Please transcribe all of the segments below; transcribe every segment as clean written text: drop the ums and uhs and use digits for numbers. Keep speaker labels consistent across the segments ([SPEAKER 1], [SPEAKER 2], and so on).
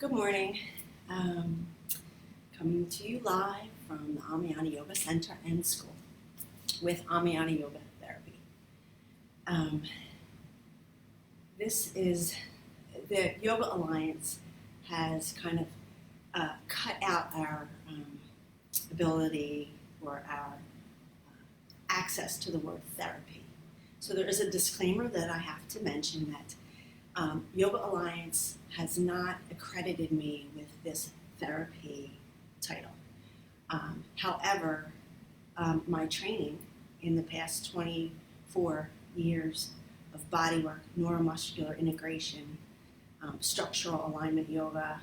[SPEAKER 1] Good morning. Coming to you live from the Ammayanni Yoga Center and School with Ammayanni Yoga Therapy. This is the Yoga Alliance has kind of cut out our ability or our access to the word therapy. So there is a disclaimer that I have to mention that Yoga Alliance has not accredited me with this therapy title. However, my training in the past 24 years of bodywork, neuromuscular integration, structural alignment yoga,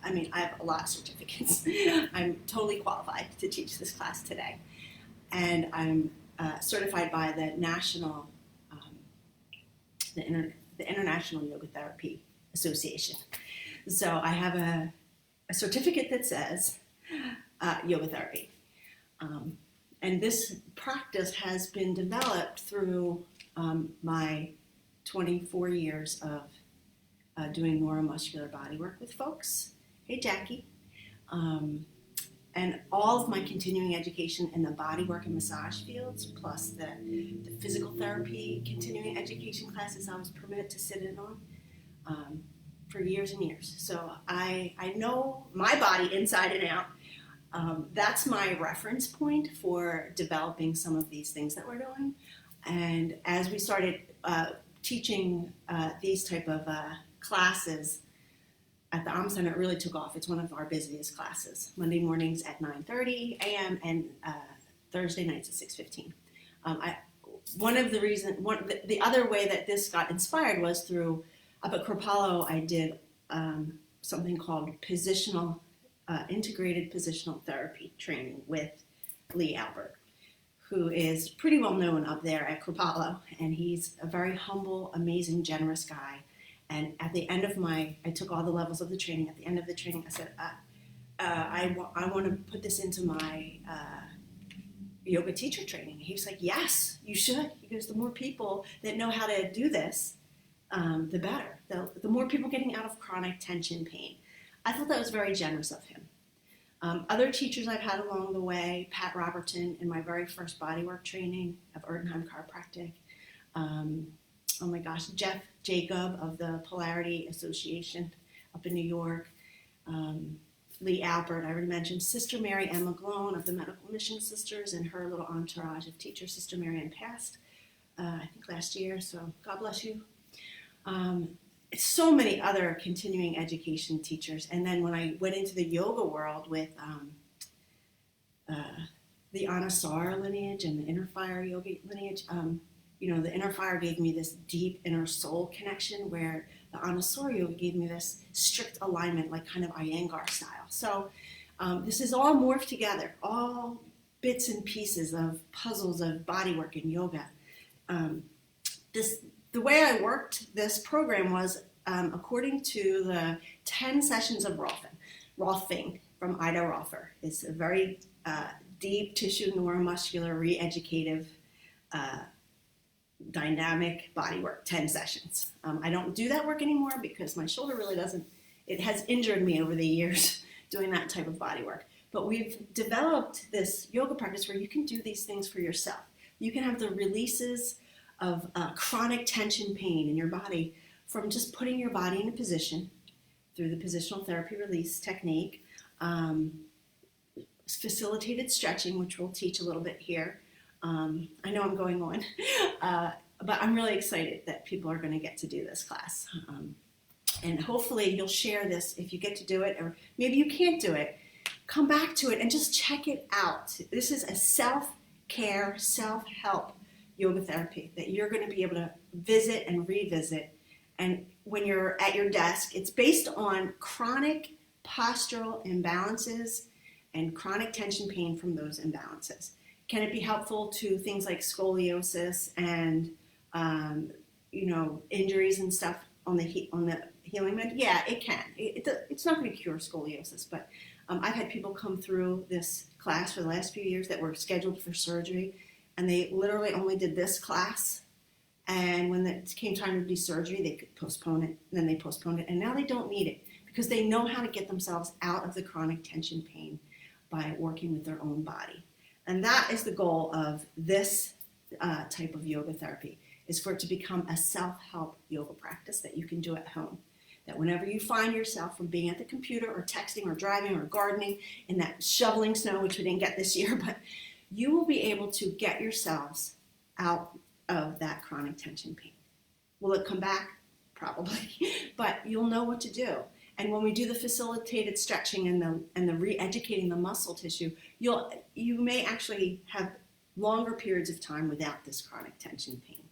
[SPEAKER 1] I have a lot of certificates. I'm totally qualified to teach this class today. And I'm certified by the International Yoga Therapy Association. So I have a certificate that says yoga therapy. And this practice has been developed through my 24 years of doing neuromuscular bodywork with folks. Hey, Jackie. And all of my continuing education in the bodywork and massage fields, plus the physical therapy continuing education classes I was permitted to sit in on for years and years. So I know my body inside and out. That's my reference point for developing some of these things that we're doing. And as we started teaching these type of classes at the Center, it really took off. It's one of our busiest classes. Monday mornings at 9:30 a.m. and Thursday nights at 6:15. The other way that this got inspired was through up at Kripalu. I did something called integrated positional therapy training with Lee Albert, who is pretty well known up there at Kripalu, and he's a very humble, amazing, generous guy. And at the end of I took all the levels of the training. At the end of the training, I said, I want to put this into my yoga teacher training. He was like, yes, you should. He goes, the more people that know how to do this, the better. The more people getting out of chronic tension pain. I thought that was very generous of him. Other teachers I've had along the way, Pat Robertson in my very first bodywork training of Erdenheim Chiropractic. Oh my gosh, Jeff Jacob of the Polarity Association up in New York. Lee Albert, I already mentioned. Sister Mary Ann McGlone of the Medical Mission Sisters and her little entourage of teachers. Sister Mary Ann passed, I think last year, so God bless you. So many other continuing education teachers. And then when I went into the yoga world with the Anasara lineage and the Inner Fire yoga lineage, the Inner Fire gave me this deep inner soul connection, where the Anasara yoga gave me this strict alignment, like kind of Iyengar style. So this is all morphed together, all bits and pieces of puzzles of bodywork and yoga. The way I worked this program was according to the 10 sessions of Rolfing from Ida Rolfer. It's a very deep tissue neuromuscular re-educative dynamic bodywork, 10 sessions. I don't do that work anymore because my shoulder really it has injured me over the years doing that type of bodywork. But we've developed this yoga practice where you can do these things for yourself. You can have the releases of chronic tension pain in your body from just putting your body in a position through the positional therapy release technique, facilitated stretching, which we'll teach a little bit here. I know I'm going on, but I'm really excited that people are going to get to do this class. And hopefully you'll share this if you get to do it, or maybe you can't do it. Come back to it and just check it out. This is a self-care, self-help yoga therapy that you're going to be able to visit and revisit. And when you're at your desk, it's based on chronic postural imbalances and chronic tension pain from those imbalances. Can it be helpful to things like scoliosis and injuries and stuff on the healing method? Yeah, it can. It's not going to cure scoliosis, but I've had people come through this class for the last few years that were scheduled for surgery, and they literally only did this class. And when it came time to do surgery, they could postpone it, and then they postponed it, and now they don't need it because they know how to get themselves out of the chronic tension pain by working with their own body. And that is the goal of this type of yoga therapy, is for it to become a self-help yoga practice that you can do at home. That whenever you find yourself from being at the computer or texting or driving or gardening in that shoveling snow, which we didn't get this year, but you will be able to get yourselves out of that chronic tension pain. Will it come back? Probably, but you'll know what to do. And when we do the facilitated stretching and the re-educating the muscle tissue, you may actually have longer periods of time without this chronic tension pain.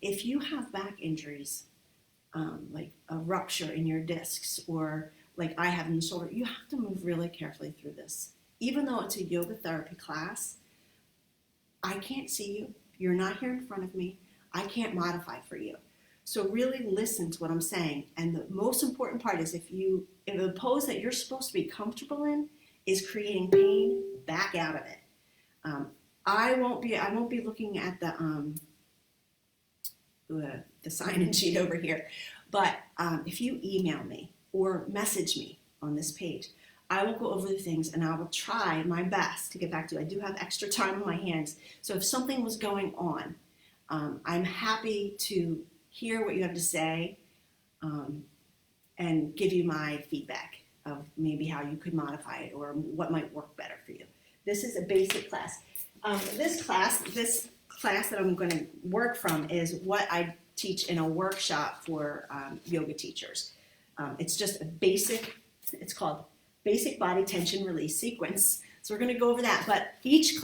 [SPEAKER 1] If you have back injuries, like a rupture in your discs, or like I have in the shoulder, you have to move really carefully through this. Even though it's a yoga therapy class, I can't see you. You're not here in front of me. I can't modify for you. So really listen to what I'm saying. And the most important part is if the pose that you're supposed to be comfortable in is creating pain, back out of it. I won't be looking at the sign-in sheet over here. But if you email me or message me on this page, I will go over the things and I will try my best to get back to you. I do have extra time on my hands. So if something was going on, I'm happy to hear what you have to say and give you my feedback of maybe how you could modify it or what might work better for you. This is a basic class. This class that I'm going to work from is what I teach in a workshop for yoga teachers. It's just it's called Basic Body Tension Release Sequence. So we're going to go over that. But each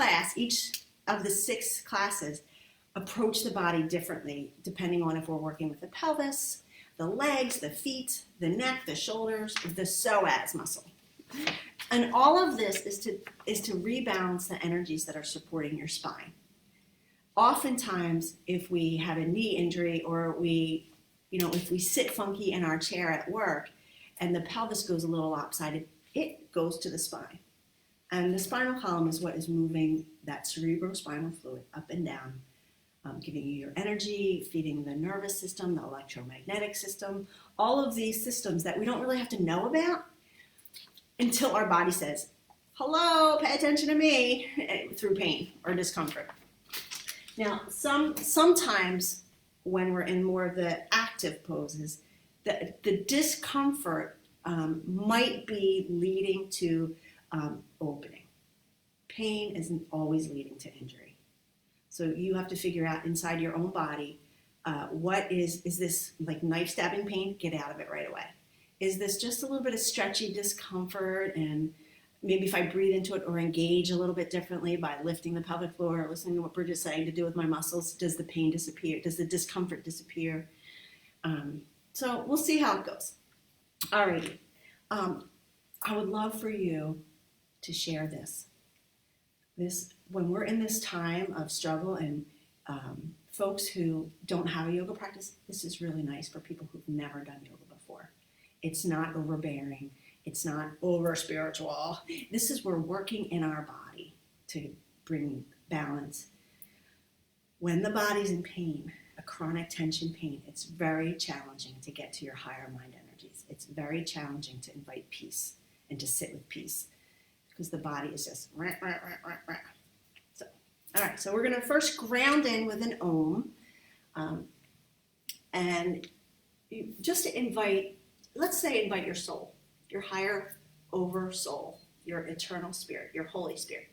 [SPEAKER 1] of the 6 classes approach the body differently depending on if we're working with the pelvis, the legs, the feet, the neck, the shoulders, the psoas muscle. And all of this is to rebalance the energies that are supporting your spine. Oftentimes, if we have a knee injury or if we sit funky in our chair at work and the pelvis goes a little lopsided, it goes to the spine. And the spinal column is what is moving that cerebrospinal fluid up and down, giving you your energy, feeding the nervous system, the electromagnetic system, all of these systems that we don't really have to know about until our body says, hello, pay attention to me, through pain or discomfort. Now, sometimes when we're in more of the active poses, the discomfort might be leading to opening. Pain isn't always leading to injury. So you have to figure out inside your own body, what is this like knife stabbing pain? Get out of it right away. Is this just a little bit of stretchy discomfort, and maybe if I breathe into it or engage a little bit differently by lifting the pelvic floor or listening to what Bridget's saying to do with my muscles, does the pain disappear? Does the discomfort disappear? So we'll see how it goes. Alrighty. I would love for you to share this. When we're in this time of struggle and folks who don't have a yoga practice, this is really nice for people who've never done yoga before. It's not overbearing. It's not over spiritual. This is we're working in our body to bring balance. When the body's in pain, a chronic tension pain, it's very challenging to get to your higher mind energies. It's very challenging to invite peace and to sit with peace because the body is just rah, rah, rah, rah, rah. So, all right, so we're going to first ground in with an Om, and just to invite your soul, your higher over soul, your eternal spirit, your Holy Spirit,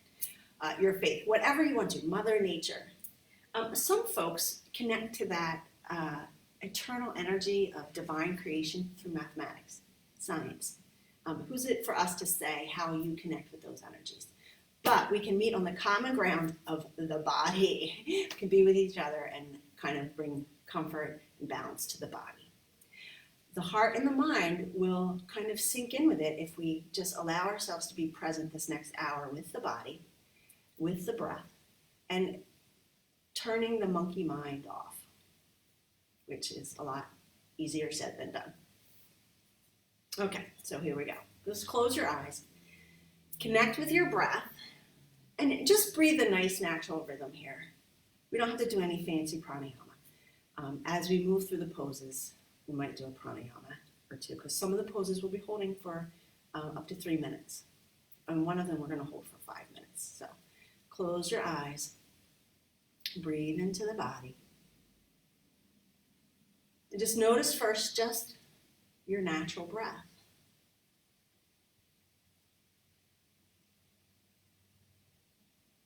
[SPEAKER 1] your faith, whatever you want to, Mother Nature. Some folks connect to that eternal energy of divine creation through mathematics, science. Who's it for us to say how you connect with those energies? But we can meet on the common ground of the body. We can be with each other and kind of bring comfort and balance to the body. The heart and the mind will kind of sink in with it if we just allow ourselves to be present this next hour with the body, with the breath, and turning the monkey mind off, which is a lot easier said than done. Okay, so here we go. Just close your eyes, connect with your breath, and just breathe a nice natural rhythm here. We don't have to do any fancy pranayama. As we move through the poses, we might do a pranayama. or two, because some of the poses we'll be holding for up to 3 minutes. And one of them we're going to hold for 5 minutes. So close your eyes, breathe into the body. And just notice first just your natural breath.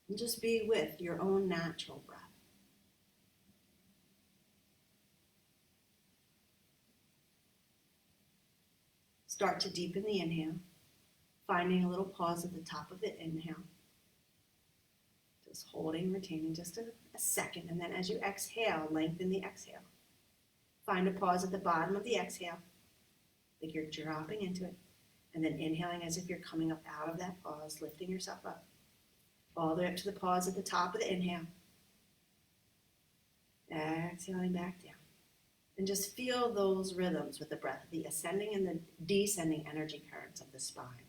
[SPEAKER 1] And just be with your own natural breath. Start to deepen the inhale, finding a little pause at the top of the inhale. Just holding, retaining just a second. And then as you exhale, lengthen the exhale. Find a pause at the bottom of the exhale, like you're dropping into it. And then inhaling as if you're coming up out of that pause, lifting yourself up. All the way up to the pause at the top of the inhale. Exhaling back down. And just feel those rhythms with the breath, the ascending and the descending energy currents of the spine.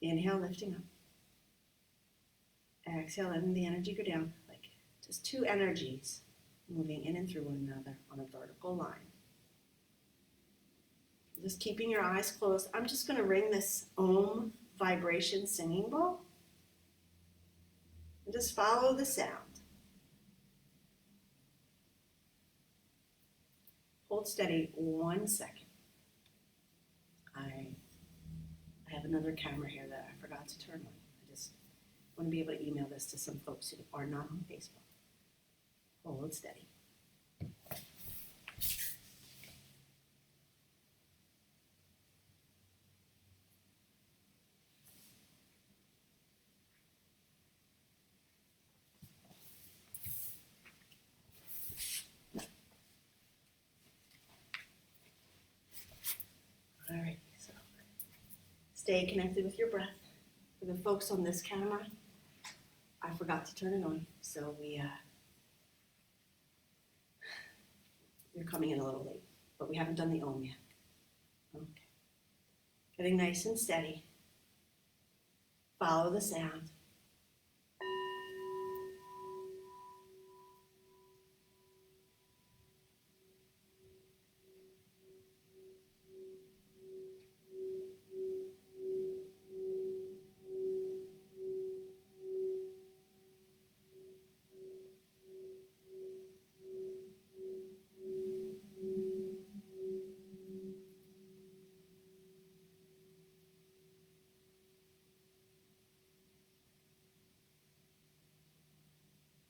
[SPEAKER 1] Inhale, lifting up. Exhale, letting the energy go down, like just two energies moving in and through one another on a vertical line. Just keeping your eyes closed. I'm just going to ring this Om vibration singing bowl. And just follow the sound. Hold steady 1 second. I have another camera here that I forgot to turn on. I just want to be able to email this to some folks who are not on Facebook. Hold steady. All right, so stay connected with your breath. For the folks on this camera, I forgot to turn it on, so you're coming in a little late, but we haven't done the Om yet. Okay. Getting nice and steady. Follow the sound.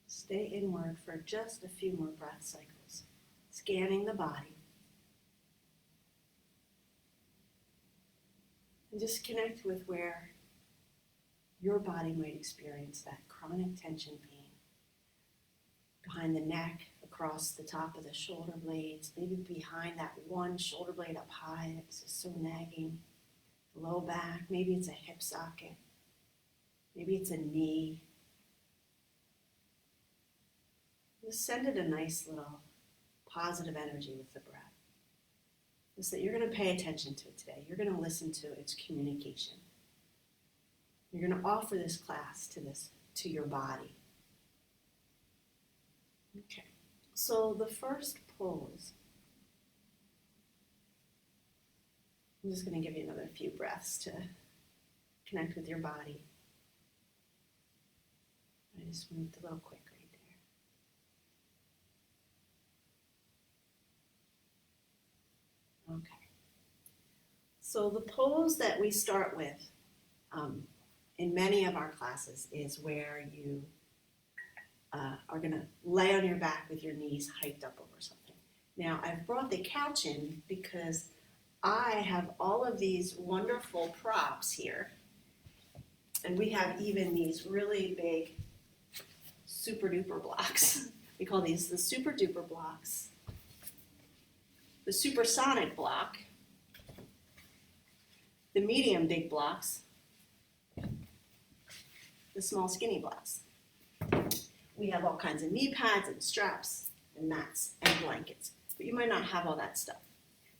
[SPEAKER 1] Stay inward for just a few more breath cycles, scanning the body. And just connect with where your body might experience that chronic tension pain. Behind the neck, across the top of the shoulder blades, maybe behind that one shoulder blade up high that's just so nagging. Low back, maybe it's a hip socket, maybe it's a knee. Just send it a nice little positive energy with the breath. Just that you're going to pay attention to it today. You're going to listen to its communication. You're going to offer this class to your body. Okay, so the first pose, I'm just going to give you another few breaths to connect with your body. I just moved a little quick right there. Okay. So the pose that we start with in many of our classes is where you are going to lay on your back with your knees hiked up over something. Now, I've brought the couch in because I have all of these wonderful props here. And we have even these really big super duper blocks. We call these the super duper blocks, the supersonic block, the medium big blocks, the small skinny blocks. We have all kinds of knee pads and straps and mats and blankets, but you might not have all that stuff.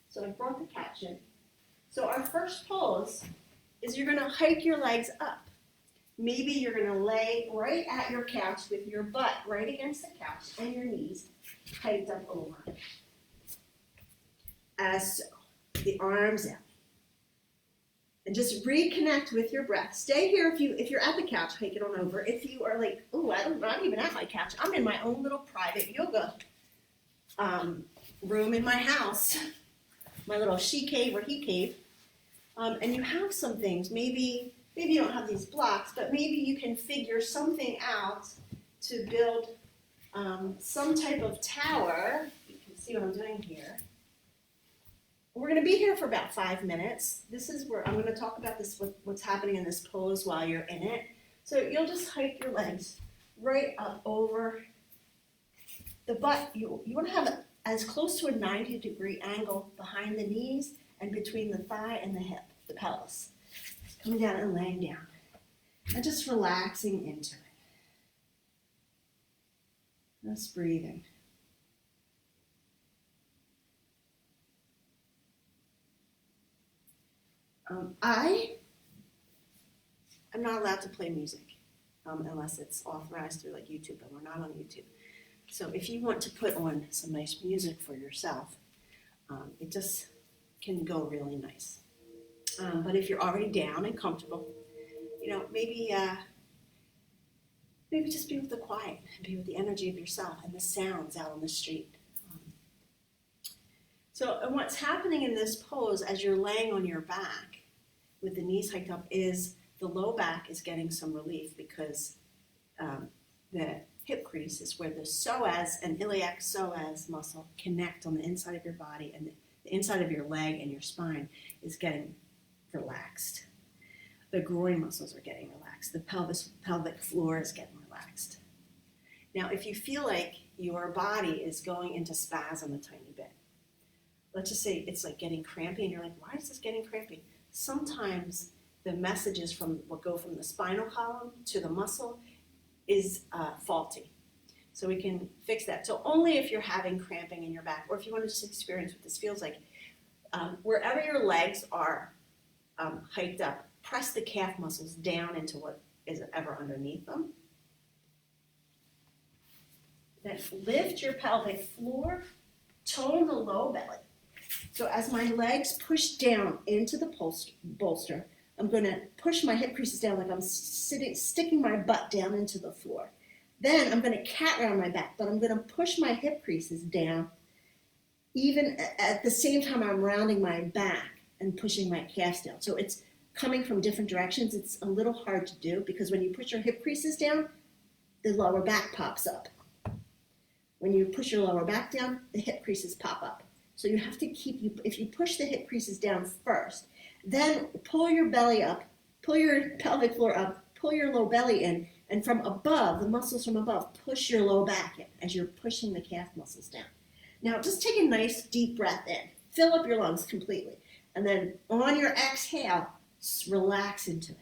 [SPEAKER 1] So I brought the couch in. So our first pose is you're going to hike your legs up. Maybe you're going to lay right at your couch with your butt right against the couch and your knees hiked up over. as so. The arms out. And just reconnect with your breath. Stay here if you're at the couch, hike it on over. If you are like, oh, I'm not even at my couch. I'm in my own little private yoga room in my house, my little she cave or he cave. And you have some things. Maybe you don't have these blocks, but maybe you can figure something out to build some type of tower. You can see what I'm doing here. We're going to be here for about 5 minutes. This is where I'm going to talk about this, what's happening in this pose while you're in it. So you'll just hike your legs right up over the butt. You want to have it as close to a 90-degree angle behind the knees and between the thigh and the hip, the pelvis. Coming down and laying down. And just relaxing into it. Just breathing. I'm not allowed to play music unless it's authorized through like YouTube, and we're not on YouTube. So if you want to put on some nice music for yourself, it just can go really nice. But if you're already down and comfortable, maybe just be with the quiet and be with the energy of yourself and the sounds out on the street. And what's happening in this pose as you're laying on your back with the knees hiked up is the low back is getting some relief because the hip crease is where the psoas and iliac psoas muscle connect on the inside of your body, and the inside of your leg and your spine is getting relaxed. The groin muscles are getting relaxed. The pelvic floor is getting relaxed. Now, if you feel like your body is going into spasm a tiny bit, let's just say it's like getting crampy and you're like, why is this getting crampy? Sometimes the messages from what go from the spinal column to the muscle is faulty. So we can fix that. So only if you're having cramping in your back, or if you want to just experience what this feels like, wherever your legs are hiked up, press the calf muscles down into what is ever underneath them. Then lift your pelvic floor, tone the low belly. So as my legs push down into the bolster, I'm going to push my hip creases down like I'm sticking my butt down into the floor. Then I'm going to cat round my back, but I'm going to push my hip creases down even at the same time I'm rounding my back and pushing my calves down. So it's coming from different directions. It's a little hard to do because when you push your hip creases down, the lower back pops up. When you push your lower back down, the hip creases pop up. So you have to if you push the hip creases down first, then pull your belly up, pull your pelvic floor up, pull your low belly in, and from above, the muscles from above, push your low back in as you're pushing the calf muscles down. Now just take a nice deep breath in, fill up your lungs completely, and then on your exhale, relax into it.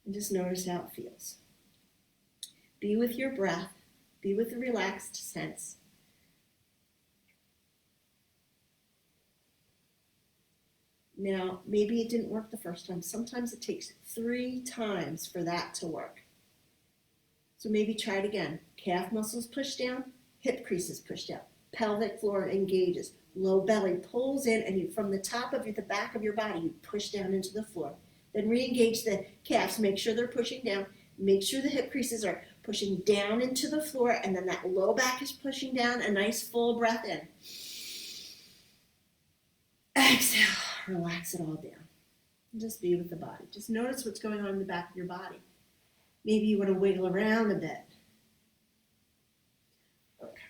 [SPEAKER 1] And just notice how it feels. Be with your breath, be with the relaxed sense. Now, maybe it didn't work the first time. Sometimes it takes 3 times for that to work. So maybe try it again. Calf muscles push down, hip creases push down, pelvic floor engages, low belly pulls in, and you, from the top of the back of your body, you push down into the floor. Then re-engage the calves, make sure they're pushing down, make sure the hip creases are pushing down into the floor, and then that low back is pushing down, a nice full breath in. Exhale. Relax it all down. Just be with the body. Just notice what's going on in the back of your body. Maybe you want to wiggle around a bit. Okay.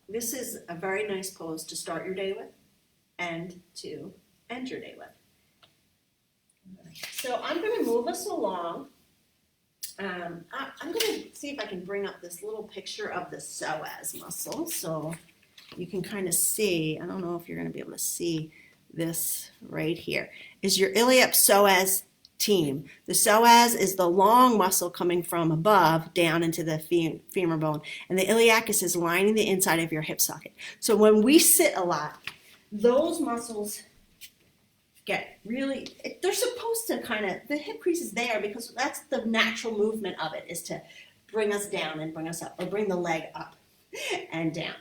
[SPEAKER 1] This is a very nice pose to start your day with and to end your day with. So I'm going to move us along. I'm going to see if I can bring up this little picture of the psoas muscle so you can kind of see. I don't know if you're going to be able to see this right here. Is your iliac psoas team. The psoas is the long muscle coming from above down into the femur bone, and the iliacus is lining the inside of your hip socket. So when we sit a lot, those muscles get really, they're supposed to kind of, the hip crease is there because that's the natural movement of it, is to bring us down and bring us up, or bring the leg up and down.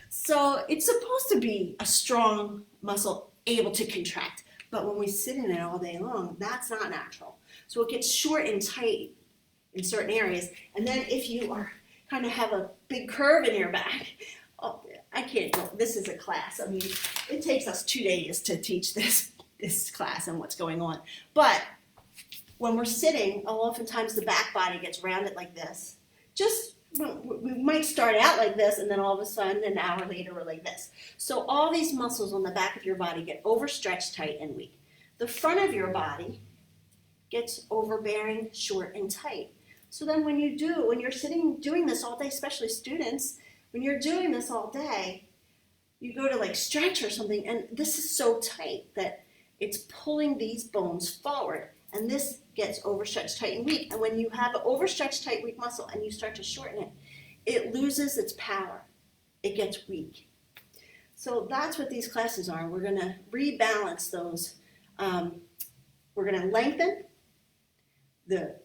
[SPEAKER 1] So it's supposed to be a strong muscle able to contract, but when we sit in it all day long, that's not natural. So it gets short and tight in certain areas, and then if you are kind of have a big curve in your back, oh, I can't go. This is a class. I mean, it takes us 2 days to teach this class and what's going on. But when we're sitting, oftentimes the back body gets rounded like this. We might start out like this, and then all of a sudden, an hour later, we're like this. So all these muscles on the back of your body get overstretched, tight, and weak. The front of your body gets overbearing, short, and tight. So then when you're sitting doing this all day, especially students, when you're doing this all day, you go to like stretch or something, and this is so tight that it's pulling these bones forward, and this gets overstretched, tight, and weak. And when you have an overstretched, tight, weak muscle and you start to shorten it, it loses its power. It gets weak. So that's what these classes are. We're going to rebalance those. We're going to lengthen the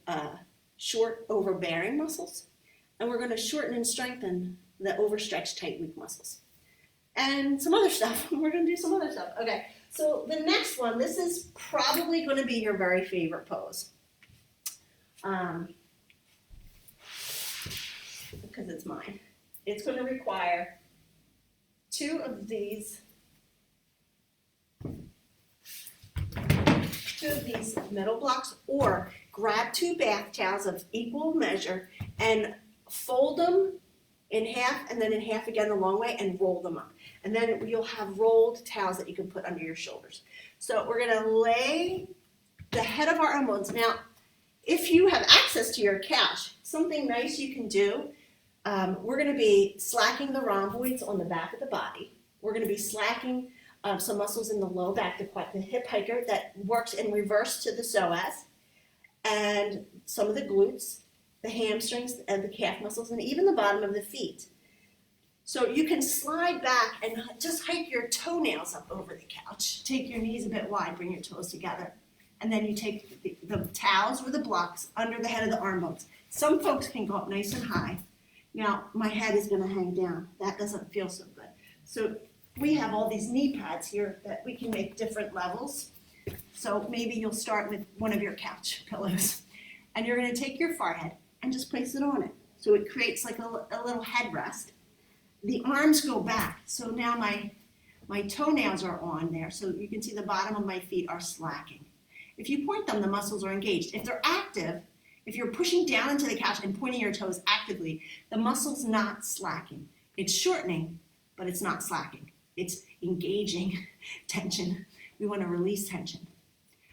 [SPEAKER 1] short, overbearing muscles, and we're going to shorten and strengthen the overstretched, tight, weak muscles. And some other stuff. We're going to do some other stuff. Okay, so the next one, this is probably going to be your very favorite pose. Because it's mine. It's going to require 2 of these metal blocks, or grab 2 bath towels of equal measure and fold them in half and then in half again the long way and roll them up. And then you'll have rolled towels that you can put under your shoulders. So we're going to lay the head of our arm bones. Now, if you have access to your couch, something nice you can do, we're going to be slacking the rhomboids on the back of the body. We're going to be slacking some muscles in the low back, the hip hiker that works in reverse to the psoas, and some of the glutes, the hamstrings, and the calf muscles, and even the bottom of the feet. So you can slide back and just hike your toenails up over the couch. Take your knees a bit wide, bring your toes together. And then you take the towels or the blocks under the head of the arm bones. Some folks can go up nice and high. Now, my head is going to hang down. That doesn't feel so good. So we have all these knee pads here that we can make different levels. So maybe you'll start with one of your couch pillows. And you're going to take your forehead and just place it on it. So it creates like a little headrest. The arms go back. So now my toenails are on there. So you can see the bottom of my feet are slacking. If you point them, the muscles are engaged. If they're active, if you're pushing down into the couch and pointing your toes actively, the muscle's not slacking. It's shortening, but it's not slacking. It's engaging tension. We want to release tension.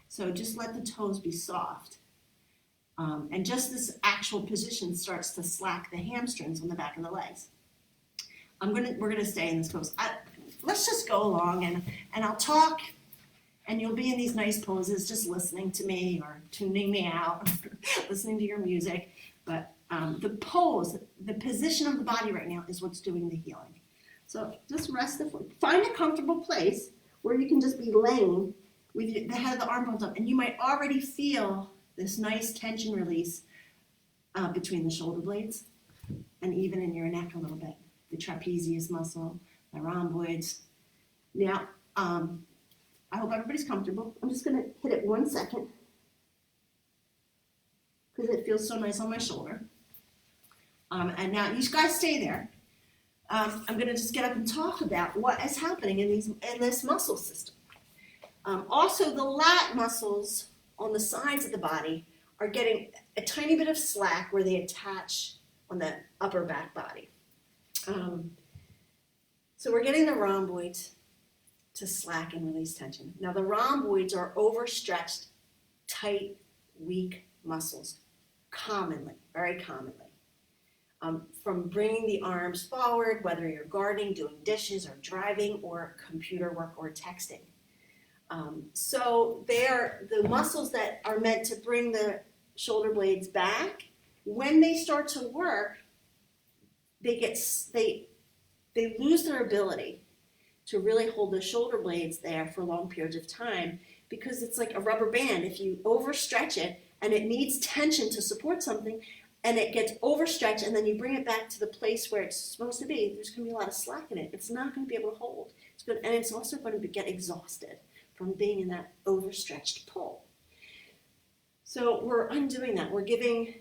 [SPEAKER 1] So just let the toes be soft. And just this actual position starts to slack the hamstrings on the back of the legs. We're gonna stay in this pose. Let's just go along and I'll talk, and you'll be in these nice poses, just listening to me or tuning me out, listening to your music. But the pose, the position of the body right now is what's doing the healing. So just rest the foot. Find a comfortable place where you can just be laying with the head of the arm bones up, and you might already feel this nice tension release between the shoulder blades and even in your neck a little bit. The trapezius muscle, the rhomboids. Now, I hope everybody's comfortable. I'm just going to hit it 1 second because it feels so nice on my shoulder. And now you guys stay there. I'm going to just get up and talk about what is happening in this muscle system. Also, the lat muscles on the sides of the body are getting a tiny bit of slack where they attach on the upper back body. So we're getting the rhomboids to slack and release tension. Now the rhomboids are overstretched, tight, weak muscles, commonly, very commonly. From bringing the arms forward, whether you're gardening, doing dishes, or driving, or computer work, or texting. So they're the muscles that are meant to bring the shoulder blades back. When they start to work, they lose their ability to really hold the shoulder blades there for long periods of time, because it's like a rubber band. If you overstretch it and it needs tension to support something, and it gets overstretched, and then you bring it back to the place where it's supposed to be, there's going to be a lot of slack in it. It's not going to be able to hold. And it's also going to get exhausted from being in that overstretched pull. So we're undoing that. We're giving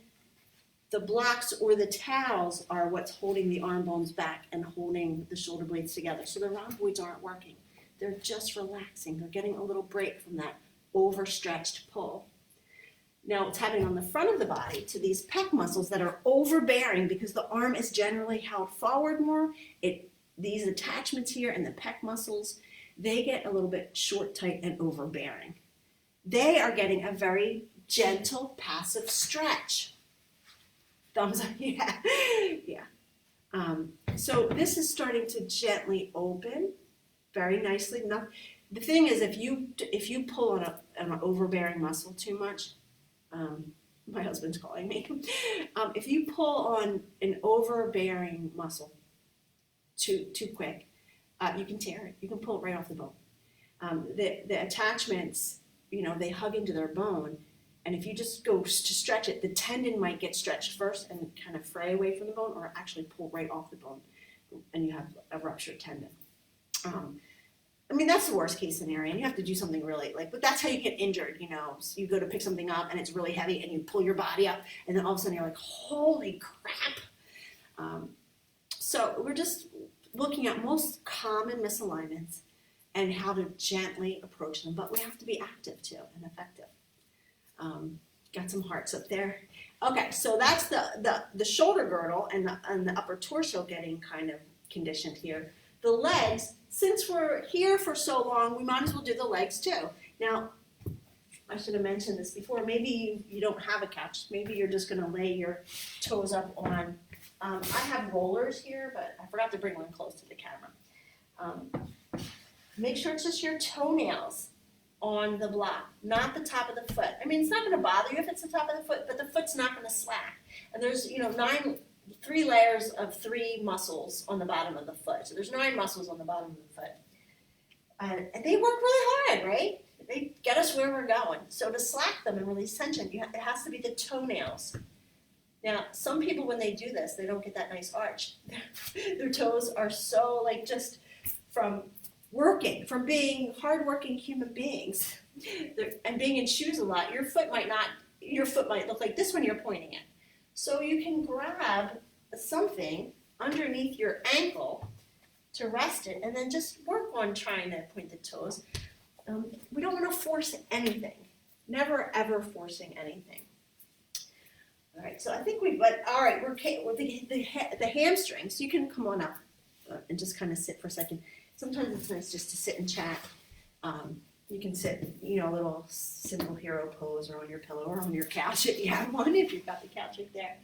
[SPEAKER 1] the blocks, or the towels are what's holding the arm bones back and holding the shoulder blades together. So the rhomboids aren't working. They're just relaxing. They're getting a little break from that overstretched pull. Now it's happening on the front of the body to these pec muscles that are overbearing because the arm is generally held forward more. These attachments here and the pec muscles, they get a little bit short, tight, and overbearing. They are getting a very gentle, passive stretch. Thumbs up, yeah. So this is starting to gently open very nicely. Now, the thing is, if you pull on an overbearing muscle too much, my husband's calling me. If you pull on an overbearing muscle too quick, you can tear it. You can pull it right off the bone. The attachments, they hug into their bone, and if you just go to stretch it, the tendon might get stretched first and kind of fray away from the bone, or actually pull right off the bone, and you have a ruptured tendon. That's the worst case scenario, and you have to do something really, but that's how you get injured, So you go to pick something up, and it's really heavy, and you pull your body up, and then all of a sudden you're like, holy crap. So we're just looking at most common misalignments and how to gently approach them, but we have to be active too and effective. Got some hearts up there. Okay, so that's the shoulder girdle and the upper torso getting kind of conditioned here. The legs, since we're here for so long, we might as well do the legs too. Now, I should have mentioned this before. Maybe you don't have a couch. Maybe you're just going to lay your toes up on. I have rollers here, but I forgot to bring one close to the camera. Make sure it's just your toenails on the block, not the top of the foot. It's not going to bother you if it's the top of the foot, but the foot's not going to slack. And there's, 3 layers of 3 muscles on the bottom of the foot. So there's 9 muscles on the bottom of the foot. And they work really hard, right? They get us where we're going. So to slack them and release tension, it has to be the toenails. Now, some people, when they do this, they don't get that nice arch. Their toes are so, just from being hardworking human beings and being in shoes a lot, your foot might look like this when you're pointing it. So you can grab something underneath your ankle to rest it, and then just work on trying to point the toes. We don't want to force anything. Never, ever forcing anything. All right, so I think we're okay with the hamstrings. You can come on up and just kind of sit for a second. Sometimes it's nice just to sit and chat. You can sit, a little simple hero pose, or on your pillow, or on your couch if you have one, if you've got the couch right there.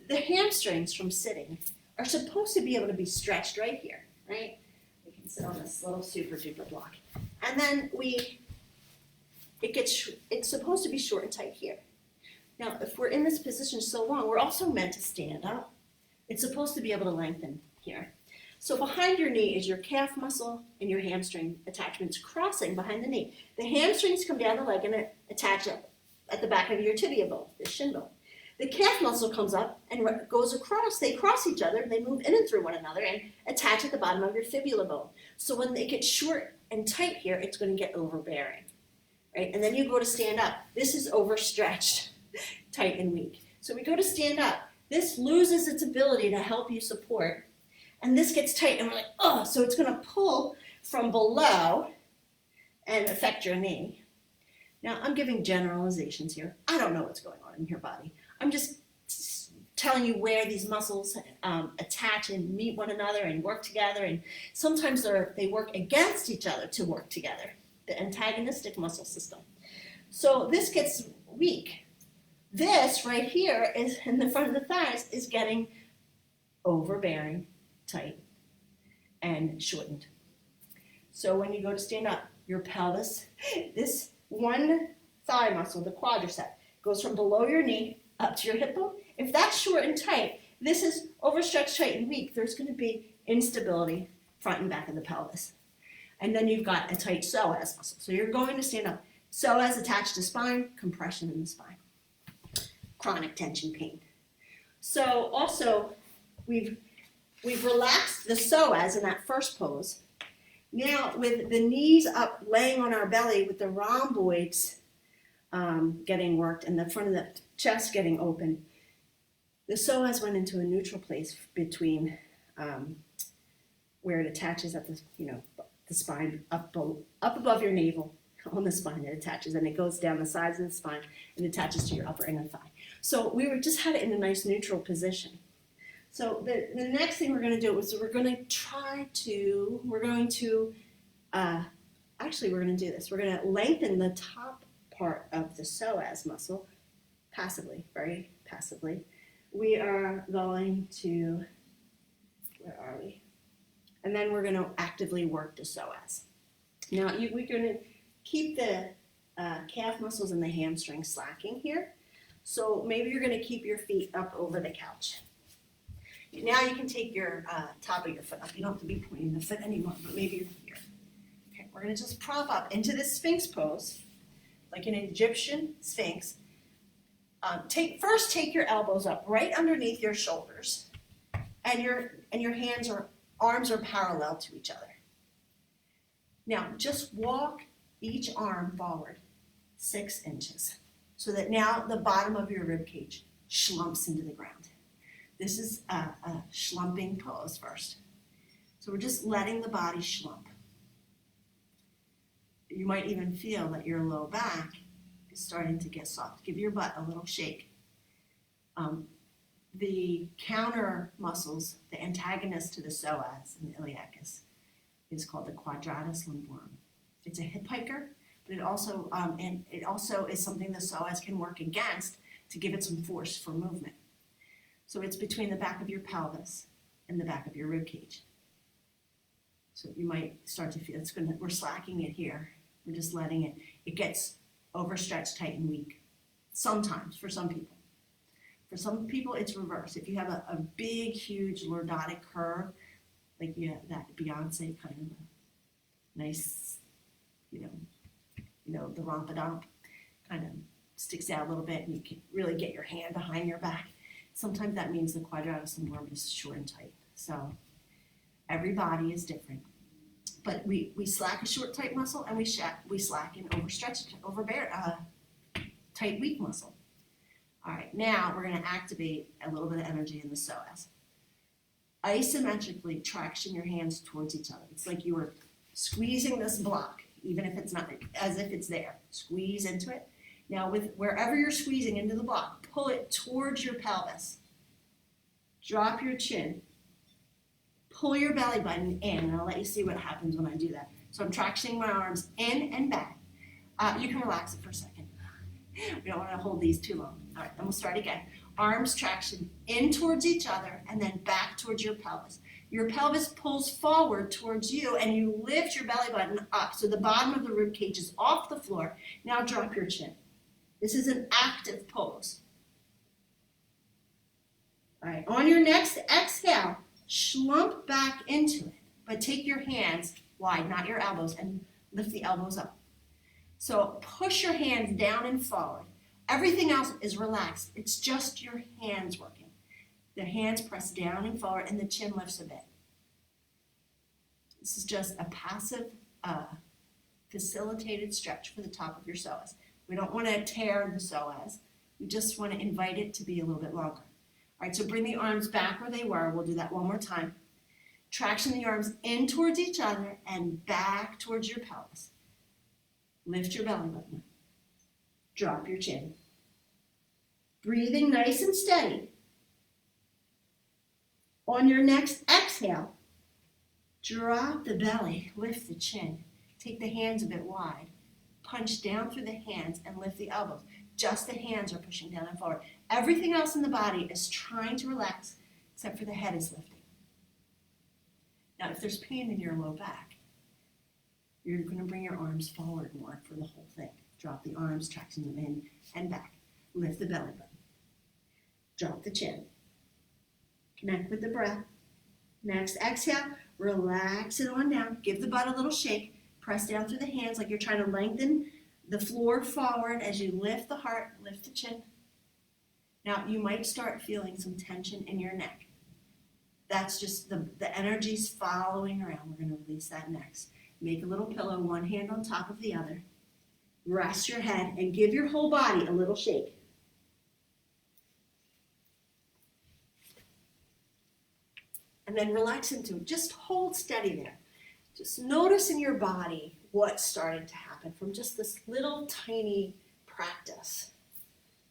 [SPEAKER 1] The hamstrings from sitting are supposed to be able to be stretched right here, right? We can sit on this little super duper block. And then it's supposed to be short and tight here. Now, if we're in this position so long, we're also meant to stand up. It's supposed to be able to lengthen here. So behind your knee is your calf muscle and your hamstring attachments crossing behind the knee. The hamstrings come down the leg and attach up at the back of your tibia bone, the shin bone. The calf muscle comes up and goes across. They cross each other, they move in and through one another and attach at the bottom of your fibula bone. So when they get short and tight here, it's going to get overbearing, right? And then you go to stand up. This is overstretched, tight and weak. So we go to stand up. This loses its ability to help you support. And this gets tight, and we're like, oh, so it's going to pull from below and affect your knee. Now, I'm giving generalizations here. I don't know what's going on in your body. I'm just telling you where these muscles attach and meet one another and work together. And sometimes they work against each other to work together, the antagonistic muscle system. So this gets weak. This right here is in the front of the thighs is getting overbearing, tight, and shortened. So when you go to stand up, your pelvis, this one thigh muscle, the quadricep, goes from below your knee up to your hip bone. If that's short and tight, this is overstretched, tight, and weak. There's going to be instability front and back of the pelvis. And then you've got a tight psoas muscle. So you're going to stand up. Psoas attached to spine, compression in the spine. Chronic tension pain. So also, we've relaxed the psoas in that first pose. Now, with the knees up, laying on our belly, with the rhomboids getting worked and the front of the chest getting open, the psoas went into a neutral place between where it attaches at the the spine up above your navel on the spine. It attaches and it goes down the sides of the spine and attaches to your upper inner thigh. So we just had it in a nice neutral position. So the next thing we're going to do is we're going to do this. We're going to lengthen the top part of the psoas muscle passively, very passively. We are going to, where are we? And then we're going to actively work the psoas. Now we're going to keep the calf muscles and the hamstrings slacking here. So maybe you're going to keep your feet up over the couch. Now you can take your top of your foot up. You don't have to be pointing the foot anymore, but maybe you're here. Okay, we're going to just prop up into this Sphinx pose, like an Egyptian Sphinx. First take your elbows up right underneath your shoulders, and your arms are parallel to each other. Now just walk each arm forward 6 inches, so that now the bottom of your rib cage slumps into the ground. This is a slumping pose first. So we're just letting the body slump. You might even feel that your low back is starting to get soft. Give your butt a little shake. The counter muscles, the antagonist to the psoas and the iliacus, is called the quadratus lumborum. It's a hip hiker, but it also is something the psoas can work against to give it some force for movement. So it's between the back of your pelvis and the back of your rib cage. So you might start to feel we're slacking it here. We're just letting it gets overstretched, tight, and weak. Sometimes, for some people. For some people, it's reverse. If you have a big, huge lordotic curve, like that Beyonce kind of a nice, the rompadom kind of sticks out a little bit, and you can really get your hand behind your back. Sometimes that means the quadratus lumborum is short and tight. So every body is different. But we slack a short, tight muscle, and we slacken overstretched, tight, weak muscle. All right, now we're going to activate a little bit of energy in the psoas. Isometrically traction your hands towards each other. It's like you were squeezing this block, even if it's not, as if it's there. Squeeze into it. Now, with wherever you're squeezing into the block, pull it towards your pelvis. Drop your chin. Pull your belly button in, and I'll let you see what happens when I do that. So I'm tractioning my arms in and back. You can relax it for a second. We don't want to hold these too long. All right, then we'll start again. Arms traction in towards each other and then back towards your pelvis. Your pelvis pulls forward towards you, and you lift your belly button up. So the bottom of the rib cage is off the floor. Now drop your chin. This is an active pose. All right, on your next exhale, slump back into it, but take your hands wide, not your elbows, and lift the elbows up. So push your hands down and forward. Everything else is relaxed. It's just your hands working. The hands press down and forward, and the chin lifts a bit. This is just a passive, facilitated stretch for the top of your psoas. We don't want to tear the psoas. We just want to invite it to be a little bit longer. All right, so bring the arms back where they were. We'll do that one more time. Traction the arms in towards each other and back towards your pelvis. Lift your belly button. Drop your chin. Breathing nice and steady. On your next exhale, drop the belly, lift the chin. Take the hands a bit wide. Punch down through the hands and lift the elbows. Just the hands are pushing down and forward. Everything else in the body is trying to relax, except for the head is lifting. Now, if there's pain in your low back, you're going to bring your arms forward more for the whole thing. Drop the arms, traction them in and back. Lift the belly button. Drop the chin. Connect with the breath. Next exhale, relax it on down. Give the butt a little shake. Press down through the hands like you're trying to lengthen the floor forward as you lift the heart, lift the chin. Now, you might start feeling some tension in your neck. That's just the energy's following around. We're going to release that next. Make a little pillow, one hand on top of the other. Rest your head and give your whole body a little shake. And then relax into it. Just hold steady there. Just notice in your body what's starting to happen from just this little tiny practice.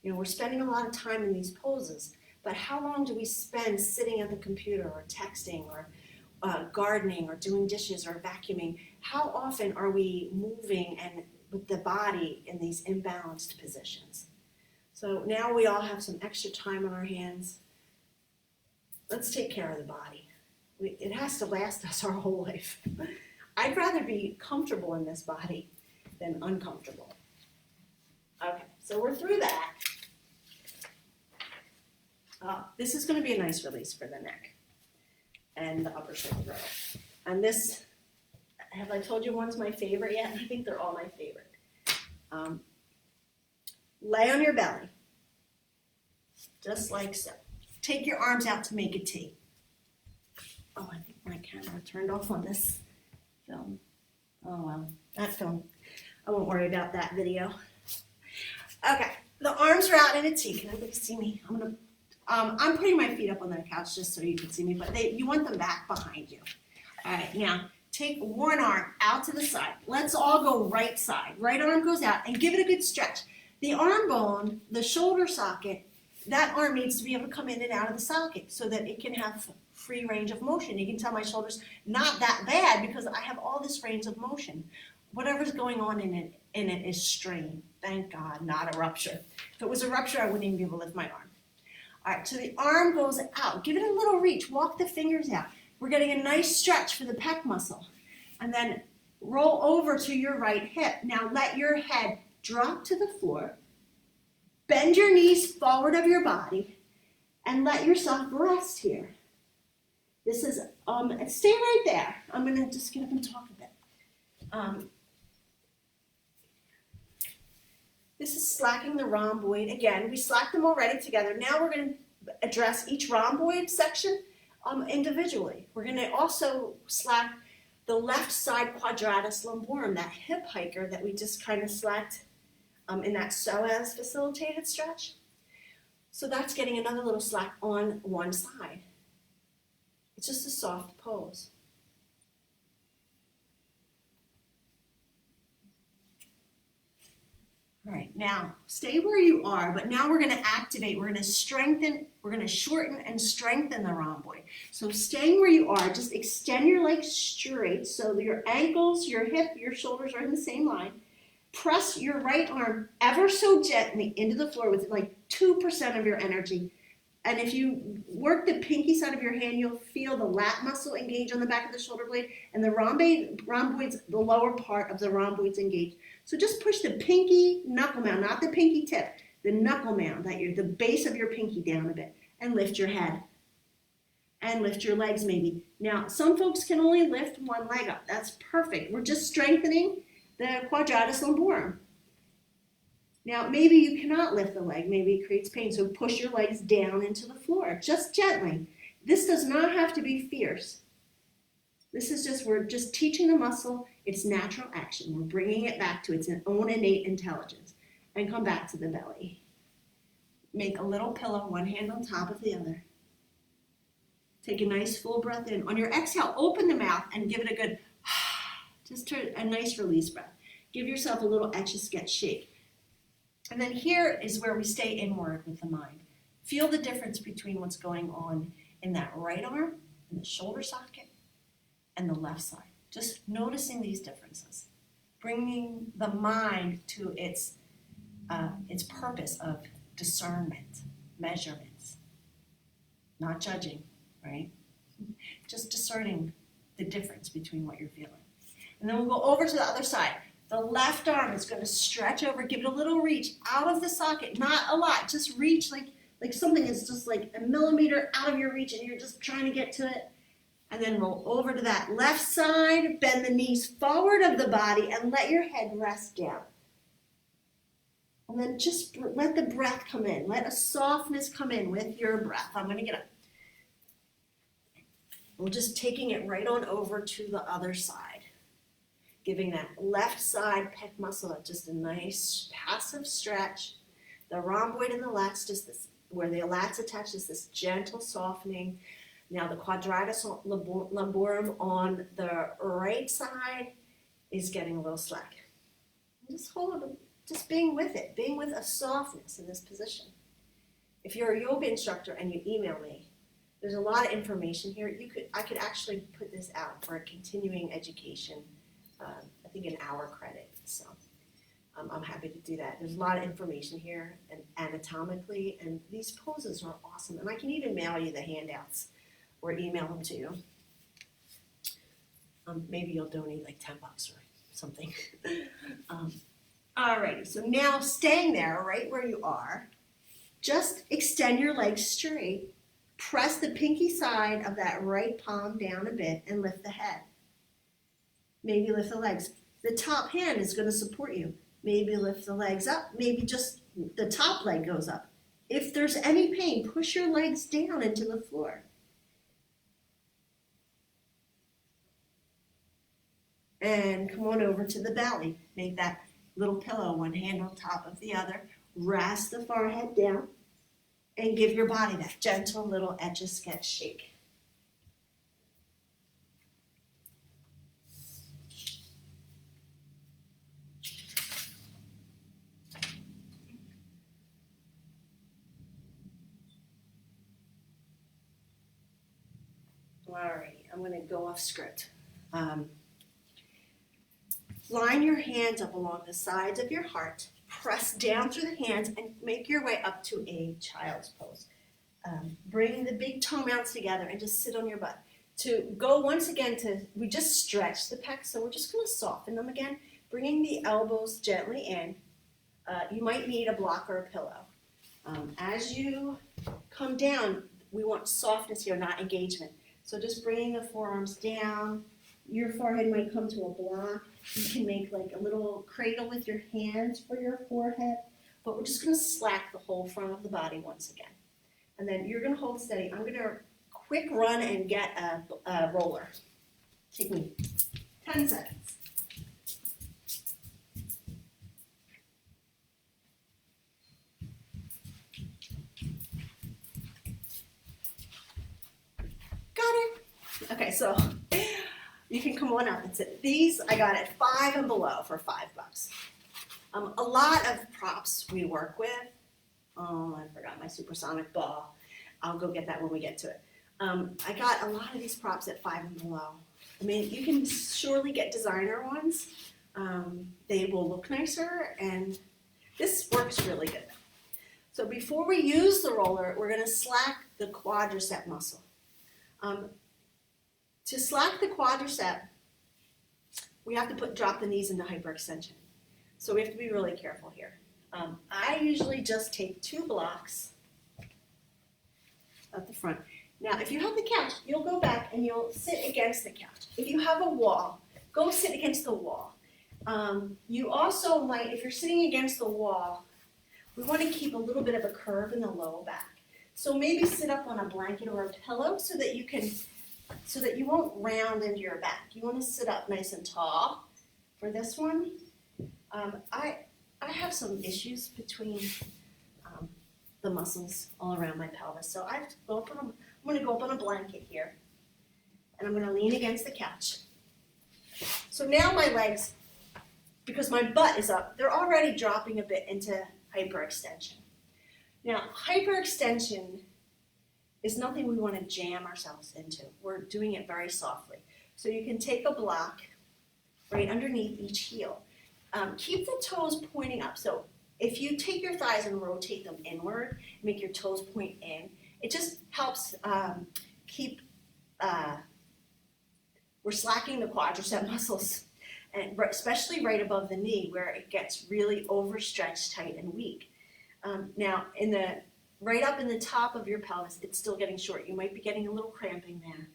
[SPEAKER 1] You know, we're spending a lot of time in these poses, but how long do we spend sitting at the computer or texting or gardening or doing dishes or vacuuming? How often are we moving and with the body in these imbalanced positions? So now we all have some extra time on our hands. Let's take care of the body. It has to last us our whole life. I'd rather be comfortable in this body than uncomfortable. Okay, so we're through that. This is going to be a nice release for the neck and the upper shoulder girdle. And this, have I told you one's my favorite yet? I think they're all my favorite. Lay on your belly, just like so. Take your arms out to make a T. Oh, I think my camera turned off on this film. Oh, well, that film. I won't worry about that video. Okay, the arms are out in a T. Can everybody see me? I'm putting my feet up on the couch just so you can see me, but you want them back behind you. All right, now take one arm out to the side. Let's all go right side. Right arm goes out and give it a good stretch. The arm bone, the shoulder socket, that arm needs to be able to come in and out of the socket so that it can have free range of motion. You can tell my shoulder's not that bad because I have all this range of motion. Whatever's going on in it is strain. Thank God, not a rupture. If it was a rupture, I wouldn't even be able to lift my arm. All right, so the arm goes out. Give it a little reach. Walk the fingers out. We're getting a nice stretch for the pec muscle. And then roll over to your right hip. Now let your head drop to the floor. Bend your knees forward of your body and let yourself rest here. This is, stay right there. I'm going to just get up and talk a bit. This is slacking the rhomboid. Again, we slacked them already together. Now we're going to address each rhomboid section individually. We're going to also slack the left side quadratus lumborum, that hip hiker that we just kind of slacked in that psoas facilitated stretch. So that's getting another little slack on one side. It's just a soft pose. All right, now stay where you are, but now we're going to activate, we're going to strengthen, we're going to shorten and strengthen the rhomboid. So staying where you are, just extend your legs straight so your ankles, your hip, your shoulders are in the same line. Press your right arm ever so gently into the floor with like 2% of your energy. And if you work the pinky side of your hand, you'll feel the lat muscle engage on the back of the shoulder blade, and the rhomboids, the lower part of the rhomboids engage. So just push the pinky knuckle mound, not the pinky tip, the knuckle mound, the base of your pinky down a bit, and lift your head. And lift your legs maybe. Now, some folks can only lift one leg up. That's perfect. We're just strengthening the quadratus lumborum. Now, maybe you cannot lift the leg. Maybe it creates pain. So push your legs down into the floor, just gently. This does not have to be fierce. This is just, we're just teaching the muscle its natural action. We're bringing it back to its own innate intelligence. And come back to the belly. Make a little pillow, one hand on top of the other. Take a nice full breath in. On your exhale, open the mouth and give it a good, just a nice release breath. Give yourself a little etch-a-sketch shake. And then here is where we stay inward with the mind. Feel the difference between what's going on in that right arm, in the shoulder socket, and the left side. Just noticing these differences. Bringing the mind to its purpose of discernment, measurements. Not judging, right? Just discerning the difference between what you're feeling. And then we'll go over to the other side. The left arm is going to stretch over, give it a little reach out of the socket, not a lot, just reach like something is just like a millimeter out of your reach and you're just trying to get to it. And then roll over to that left side, bend the knees forward of the body and let your head rest down. And then just let the breath come in. Let a softness come in with your breath. I'm going to get up. We're just taking it right on over to the other side. Giving that left side pec muscle just a nice passive stretch. The rhomboid and the lats, just this, where the lats attach, is this gentle softening. Now the quadratus lumborum on the right side is getting a little slack. Just hold it, just being with it, being with a softness in this position. If you're a yoga instructor and you email me, there's a lot of information here. I could actually put this out for a continuing education, I think an hour credit. So I'm happy to do that. There's a lot of information here and anatomically, and these poses are awesome. And I can even mail you the handouts or email them to you. Maybe you'll donate like $10 or something. Alrighty, so now staying there right where you are, just extend your legs straight. Press the pinky side of that right palm down a bit and lift the head. Maybe lift the legs. The top hand is going to support you. Maybe lift the legs up. Maybe just the top leg goes up. If there's any pain, push your legs down into the floor. And come on over to the belly. Make that little pillow, one hand on top of the other. Rest the forehead down. And give your body that gentle little Etch-a-Sketch shake. Alrighty, I'm going to go off script. Line your hands up along the sides of your heart. Press down through the hands and make your way up to a child's pose. Bring the big toe mounts together and just sit on your butt. To go once again we just stretched the pecs, so we're just going to soften them again, bringing the elbows gently in. You might need a block or a pillow. As you come down, we want softness here, not engagement. So just bringing the forearms down. Your forehead might come to a block. You can make like a little cradle with your hands for your forehead, but we're just going to slack the whole front of the body once again. And then you're going to hold steady. I'm going to quick run and get a roller. Take me 10 seconds. Got it. Okay, so you can come on up and sit. These I got at 5 and below for $5. A lot of props we work with. Oh, I forgot my supersonic ball. I'll go get that when we get to it. I got a lot of these props at 5 and below. I mean, you can surely get designer ones. They will look nicer, and this works really good. So before we use the roller, we're going to slack the quadricep muscle. To slack the quadricep, we have to drop the knees into hyperextension. So we have to be really careful here. I usually just take 2 blocks at the front. Now, if you have the couch, you'll go back and you'll sit against the couch. If you have a wall, go sit against the wall. You also might, if you're sitting against the wall, we want to keep a little bit of a curve in the low back. So maybe sit up on a blanket or a pillow so that you won't round into your back. You want to sit up nice and tall. For this one, I have some issues between the muscles all around my pelvis. So I'm going to go up on a blanket here, and I'm going to lean against the couch. So now my legs, because my butt is up, they're already dropping a bit into hyperextension. Now, hyperextension is nothing we want to jam ourselves into. We're doing it very softly. So you can take a block right underneath each heel. Keep the toes pointing up. So if you take your thighs and rotate them inward, make your toes point in, it just helps keep, we're slacking the quadricep muscles, and especially right above the knee where it gets really overstretched, tight, and weak. Now, right up in the top of your pelvis, it's still getting short. You might be getting a little cramping there.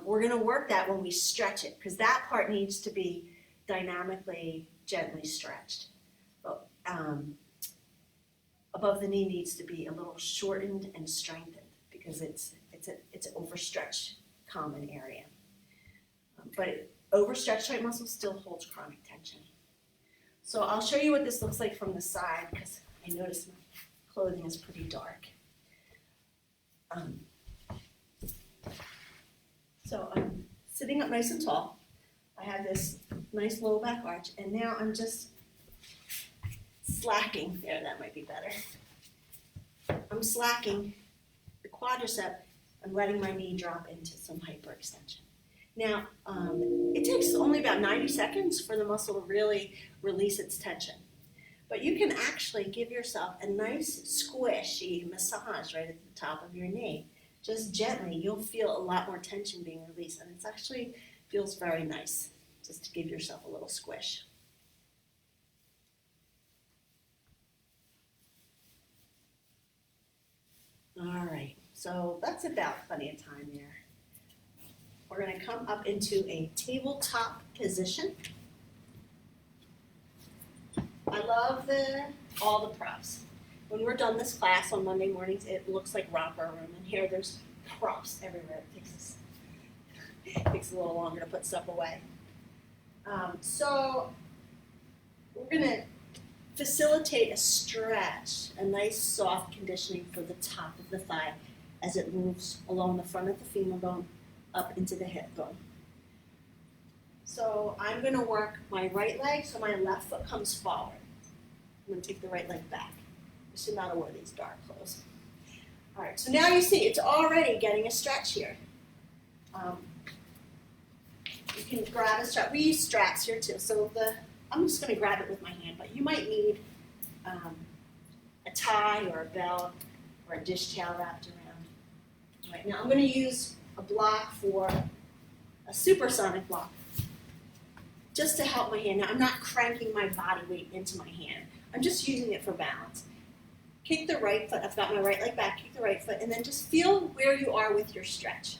[SPEAKER 1] We're going to work that when we stretch it, because that part needs to be dynamically, gently stretched. But, above the knee needs to be a little shortened and strengthened because it's an overstretched common area. But overstretched tight muscle still holds chronic tension. So I'll show you what this looks like from the side because I notice my clothing is pretty dark. So I'm sitting up nice and tall. I have this nice low back arch, and now I'm just slacking. There, that might be better. I'm slacking the quadricep and letting my knee drop into some hyperextension. Now, it takes only about 90 seconds for the muscle to really release its tension. But you can actually give yourself a nice squishy massage right at the top of your knee. Just gently, you'll feel a lot more tension being released, and it actually feels very nice just to give yourself a little squish. All right, so that's about plenty of time there. We're going to come up into a tabletop position. I love all the props. When we're done this class on Monday mornings, it looks like romper room, and here there's props everywhere. It takes a little longer to put stuff away. So we're going to facilitate a stretch, a nice soft conditioning for the top of the thigh as it moves along the front of the femur bone up into the hip bone. So I'm going to work my right leg so my left foot comes forward. I'm going to take the right leg back. I should not wear these dark clothes. All right, so now you see it's already getting a stretch here. You can grab a strap. We use straps here too. So I'm just going to grab it with my hand, but you might need a tie or a belt or a dish towel wrapped around. All right, now I'm going to use a block for a supersonic block just to help my hand. Now I'm not cranking my body weight into my hand. I'm just using it for balance. Kick the right foot. I've got my right leg back. Kick the right foot, and then just feel where you are with your stretch.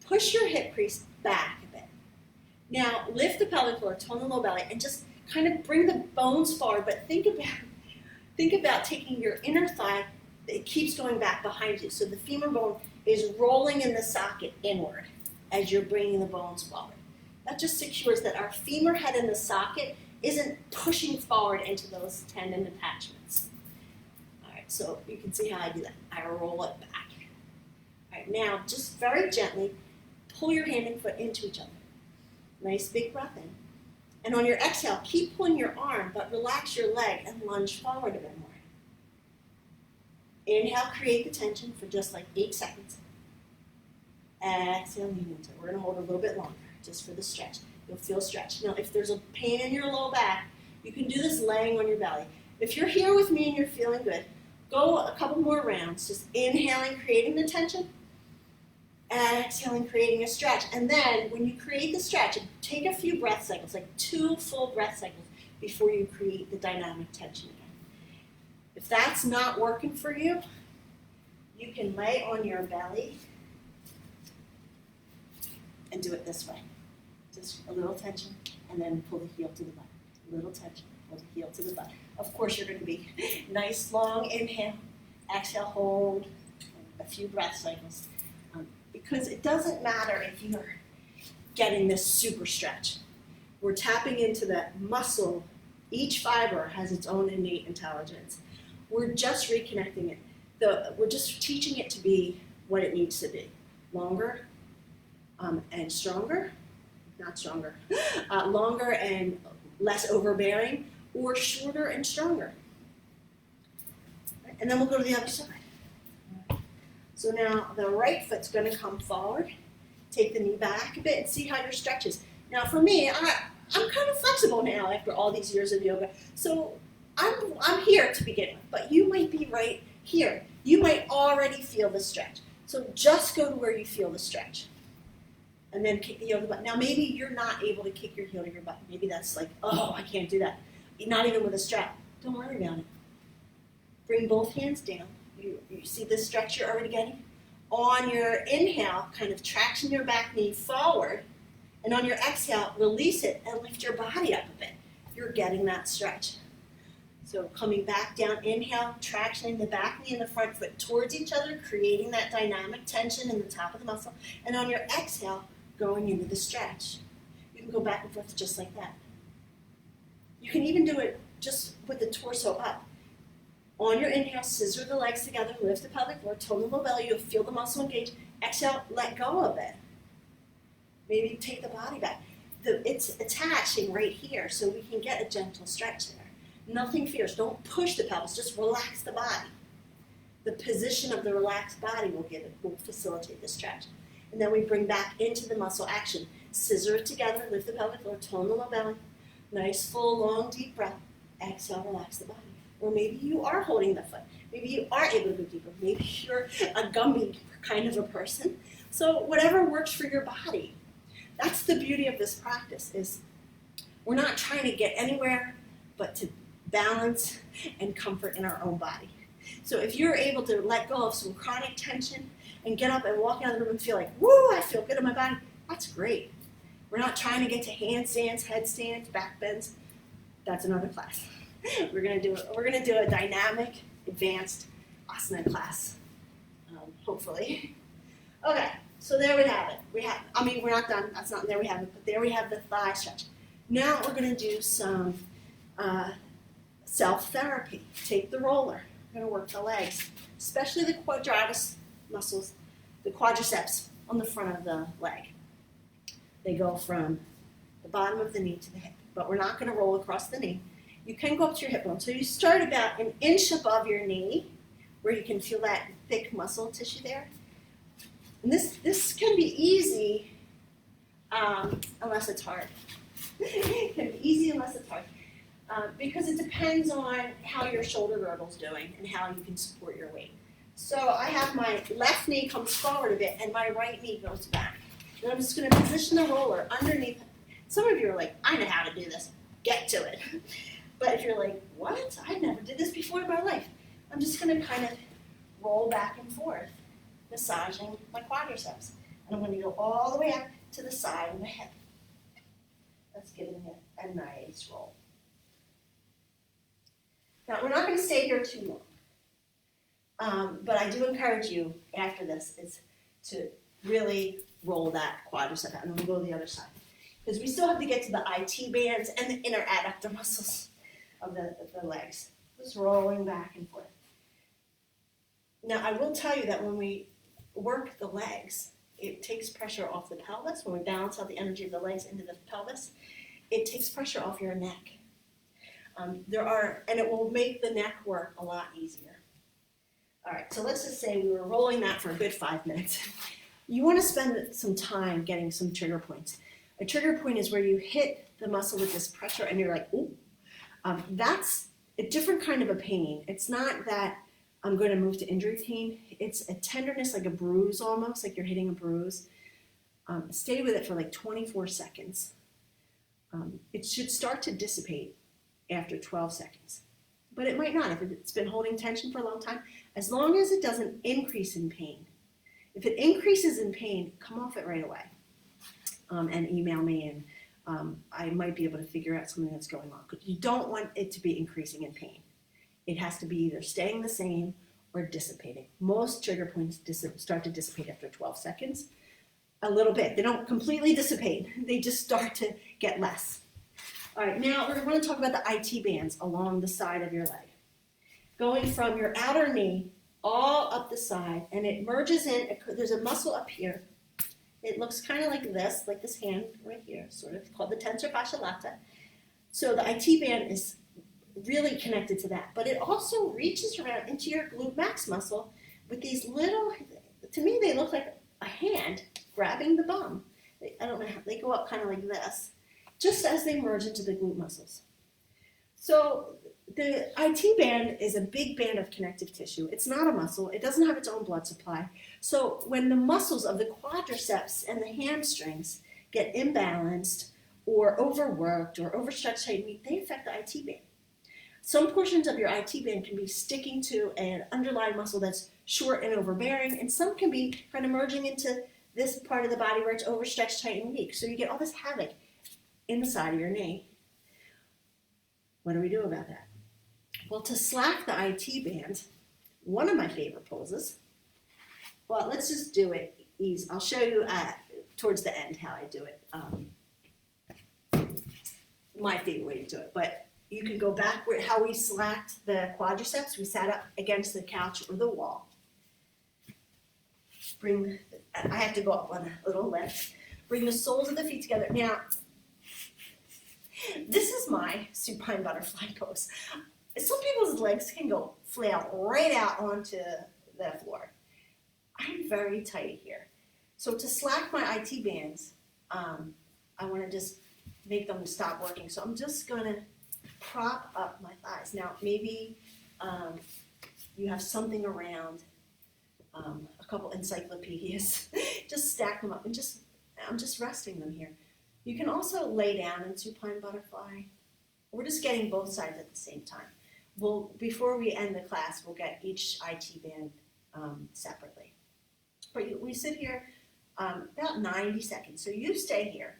[SPEAKER 1] Push your hip crease back a bit. Now lift the pelvic floor, tone the low belly, and just kind of bring the bones forward. But think about taking your inner thigh. It keeps going back behind you, so the femur bone is rolling in the socket inward as you're bringing the bones forward. That just secures that our femur head in the socket isn't pushing forward into those tendon attachments. All right, so you can see how I do that. I roll it back. All right, now just very gently pull your hand and foot into each other. Nice big breath in. And on your exhale, keep pulling your arm, but relax your leg and lunge forward a bit more. Inhale, create the tension for just like 8 seconds. Exhale, lean into it. We're going to hold a little bit longer just for the stretch. You'll feel stretch. Now, if there's a pain in your low back, you can do this laying on your belly. If you're here with me and you're feeling good, go a couple more rounds. Just inhaling, creating the tension. Exhaling, creating a stretch. And then when you create the stretch, take a few breath cycles, like 2 full breath cycles before you create the dynamic tension again. If that's not working for you, you can lay on your belly and do it this way. Just a little tension, and then pull the heel to the butt. A little tension, pull the heel to the butt. Of course, you're going to be nice, long inhale, exhale, hold, a few breath cycles. Because it doesn't matter if you're getting this super stretch. We're tapping into that muscle. Each fiber has its own innate intelligence. We're just reconnecting it. We're just teaching it to be what it needs to be. Longer and stronger, not stronger, longer and less overbearing, or shorter and stronger. And then we'll go to the other side. So now the right foot's going to come forward. Take the knee back a bit and see how your stretch is. Now for me, I'm kind of flexible now after all these years of yoga. So I'm here to begin with, but you might be right here. You might already feel the stretch. So just go to where you feel the stretch. And then kick the heel to the butt. Now maybe you're not able to kick your heel to your butt. Maybe that's like, oh, I can't do that. Not even with a strap. Don't worry about it. Bring both hands down. You see the stretch you're already getting? On your inhale, kind of traction your back knee forward. And on your exhale, release it and lift your body up a bit. You're getting that stretch. So coming back down, inhale, tractioning the back knee and the front foot towards each other, creating that dynamic tension in the top of the muscle. And on your exhale, going into the stretch. You can go back and forth just like that. You can even do it just with the torso up. On your inhale, scissor the legs together, lift the pelvic floor, toe the low belly, you'll feel the muscle engage. Exhale, let go of it. Maybe take the body back. It's attaching right here, so we can get a gentle stretch there. Nothing fierce. Don't push the pelvis. Just relax the body. The position of the relaxed body will facilitate the stretch. And then we bring back into the muscle action. Scissor it together, lift the pelvic floor, tone the low belly. Nice, full, long, deep breath. Exhale, relax the body. Or maybe you are holding the foot. Maybe you are able to go deeper. Maybe you're a gummy kind of a person. So whatever works for your body. That's the beauty of this practice, is we're not trying to get anywhere but to balance and comfort in our own body. So if you're able to let go of some chronic tension and get up and walk out of the room and feel like, woo, I feel good in my body, that's great. We're not trying to get to handstands, headstands, back bends. That's another class. We're gonna do a dynamic, advanced asana class, hopefully. Okay, so there we have it. We're not done. That's not there. We have it, but there we have the thigh stretch. Now we're gonna do some self-therapy. Take the roller. We're gonna work the legs, especially the quadratus muscles, the quadriceps on the front of the leg. They go from the bottom of the knee to the hip, but we're not gonna roll across the knee. You can go up to your hip bone. So you start about an inch above your knee, where you can feel that thick muscle tissue there. And this can be easy, unless it's hard. It can be easy unless it's hard. Because it depends on how your shoulder girdle's doing and how you can support your weight. So I have my left knee comes forward a bit and my right knee goes back. And I'm just going to position the roller underneath. Some of you are like, I know how to do this. Get to it. But if you're like, what? I never did this before in my life. I'm just going to kind of roll back and forth, massaging my quadriceps. And I'm going to go all the way up to the side of the hip. That's giving it a nice roll. Now, we're not going to stay here too long. But I do encourage you, after this, is to really roll that quadricep out. And we'll go to the other side. Because we still have to get to the IT bands and the inner adductor muscles of the legs. Just rolling back and forth. Now, I will tell you that when we work the legs, it takes pressure off the pelvis. When we balance out the energy of the legs into the pelvis, it takes pressure off your neck. And it will make the neck work a lot easier. All right, so let's just say we were rolling that for a good 5 minutes. You want to spend some time getting some trigger points. A trigger point is where you hit the muscle with this pressure and you're like, ooh. That's a different kind of a pain. It's not that I'm going to move to injury pain. It's a tenderness, like a bruise almost, like you're hitting a bruise. Stay with it for like 24 seconds. It should start to dissipate after 12 seconds. But it might not if it's been holding tension for a long time, as long as it doesn't increase in pain. If it increases in pain, come off it right away and email me, and I might be able to figure out something that's going on. Because you don't want it to be increasing in pain. It has to be either staying the same or dissipating. Most trigger points start to dissipate after 12 seconds. A little bit. They don't completely dissipate. They just start to get less. All right, now we're going to talk about the IT bands along the side of your leg. Going from your outer knee all up the side, and it merges in. There's a muscle up here. It looks kind of like this hand right here, sort of, called the tensor fascia lata. So the IT band is really connected to that, but it also reaches around into your glute max muscle with these little, to me they look like a hand grabbing the bum. I don't know how, they go up kind of like this, just as they merge into the glute muscles. So the IT band is a big band of connective tissue. It's not a muscle. It doesn't have its own blood supply. So when the muscles of the quadriceps and the hamstrings get imbalanced or overworked or overstretched, they affect the IT band. Some portions of your IT band can be sticking to an underlying muscle that's short and overbearing, and some can be kind of merging into this part of the body where it's overstretched, tight, and weak. So you get all this havoc in the side of your knee. What do we do about that? Well, to slack the IT band, one of my favorite poses, well, let's just do it easy. I'll show you towards the end how I do it. My favorite way to do it, but you can go back where how we slacked the quadriceps. We sat up against the couch or the wall. I have to go up on a little lift. Bring the soles of the feet together. Now, this is my supine butterfly pose. Some people's legs can go flail right out onto the floor. I'm very tight here. So to slack my IT bands, I want to just make them stop working. So I'm just going to prop up my thighs. Now, maybe you have something around, a couple encyclopedias. Just stack them up and I'm just resting them here. You can also lay down in supine butterfly. We're just getting both sides at the same time. Before we end the class, we'll get each IT band separately. But we sit here about 90 seconds. So you stay here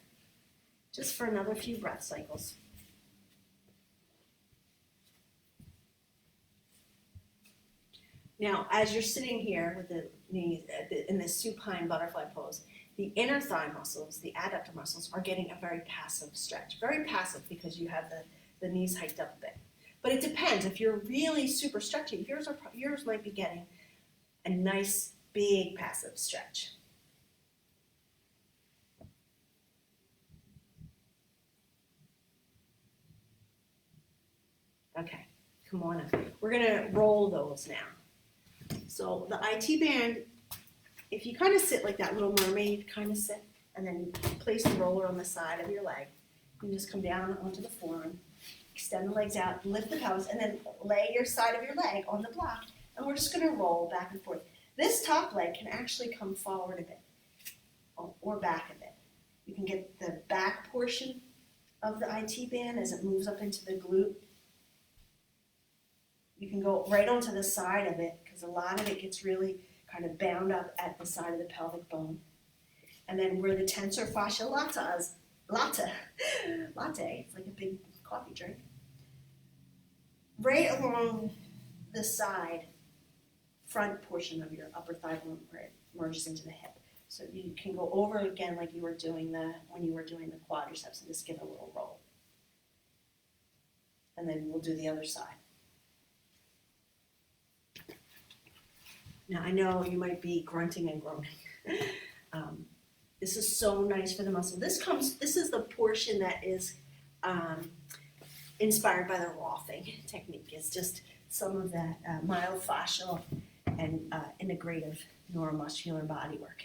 [SPEAKER 1] just for another few breath cycles. Now, as you're sitting here with the knees in this supine butterfly pose, the inner thigh muscles, the adductor muscles, are getting a very passive stretch. Very passive because you have the knees hiked up a bit. But it depends. If you're really super stretchy, yours might be getting a nice, big passive stretch. Okay, come on up. We're going to roll those now. So the IT band, if you kind of sit like that little mermaid kind of sit, and then you place the roller on the side of your leg, you can just come down onto the forearm, extend the legs out, lift the pelvis, and then lay your side of your leg on the block, and we're just going to roll back and forth. This top leg can actually come forward a bit, or back a bit. You can get the back portion of the IT band as it moves up into the glute. You can go right onto the side of it because a lot of it gets really kind of bound up at the side of the pelvic bone. And then where the tensor fascia latte, it's like a big coffee drink, right along the side, front portion of your upper thigh bone where it merges into the hip. So you can go over again like you were doing when you were doing the quadriceps and just give it a little roll. And then we'll do the other side. Now, I know you might be grunting and groaning. This is so nice for the muscle. This is the portion that is inspired by the Rolfing technique. It's just some of that myofascial and integrative neuromuscular body work.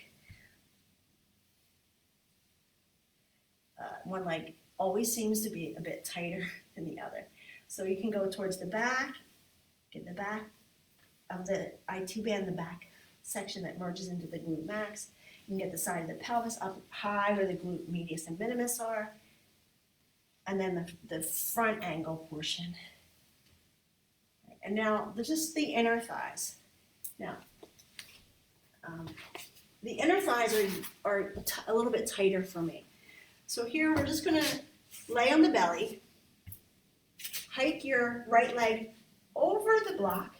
[SPEAKER 1] One leg always seems to be a bit tighter than the other. So you can go towards the back, get the back of the IT band, the back section that merges into the glute max. You can get the side of the pelvis up high where the glute medius and minimus are. And then the front angle portion. And now there's just the inner thighs. Now, the inner thighs are a little bit tighter for me. So here we're just going to lay on the belly, hike your right leg over the block,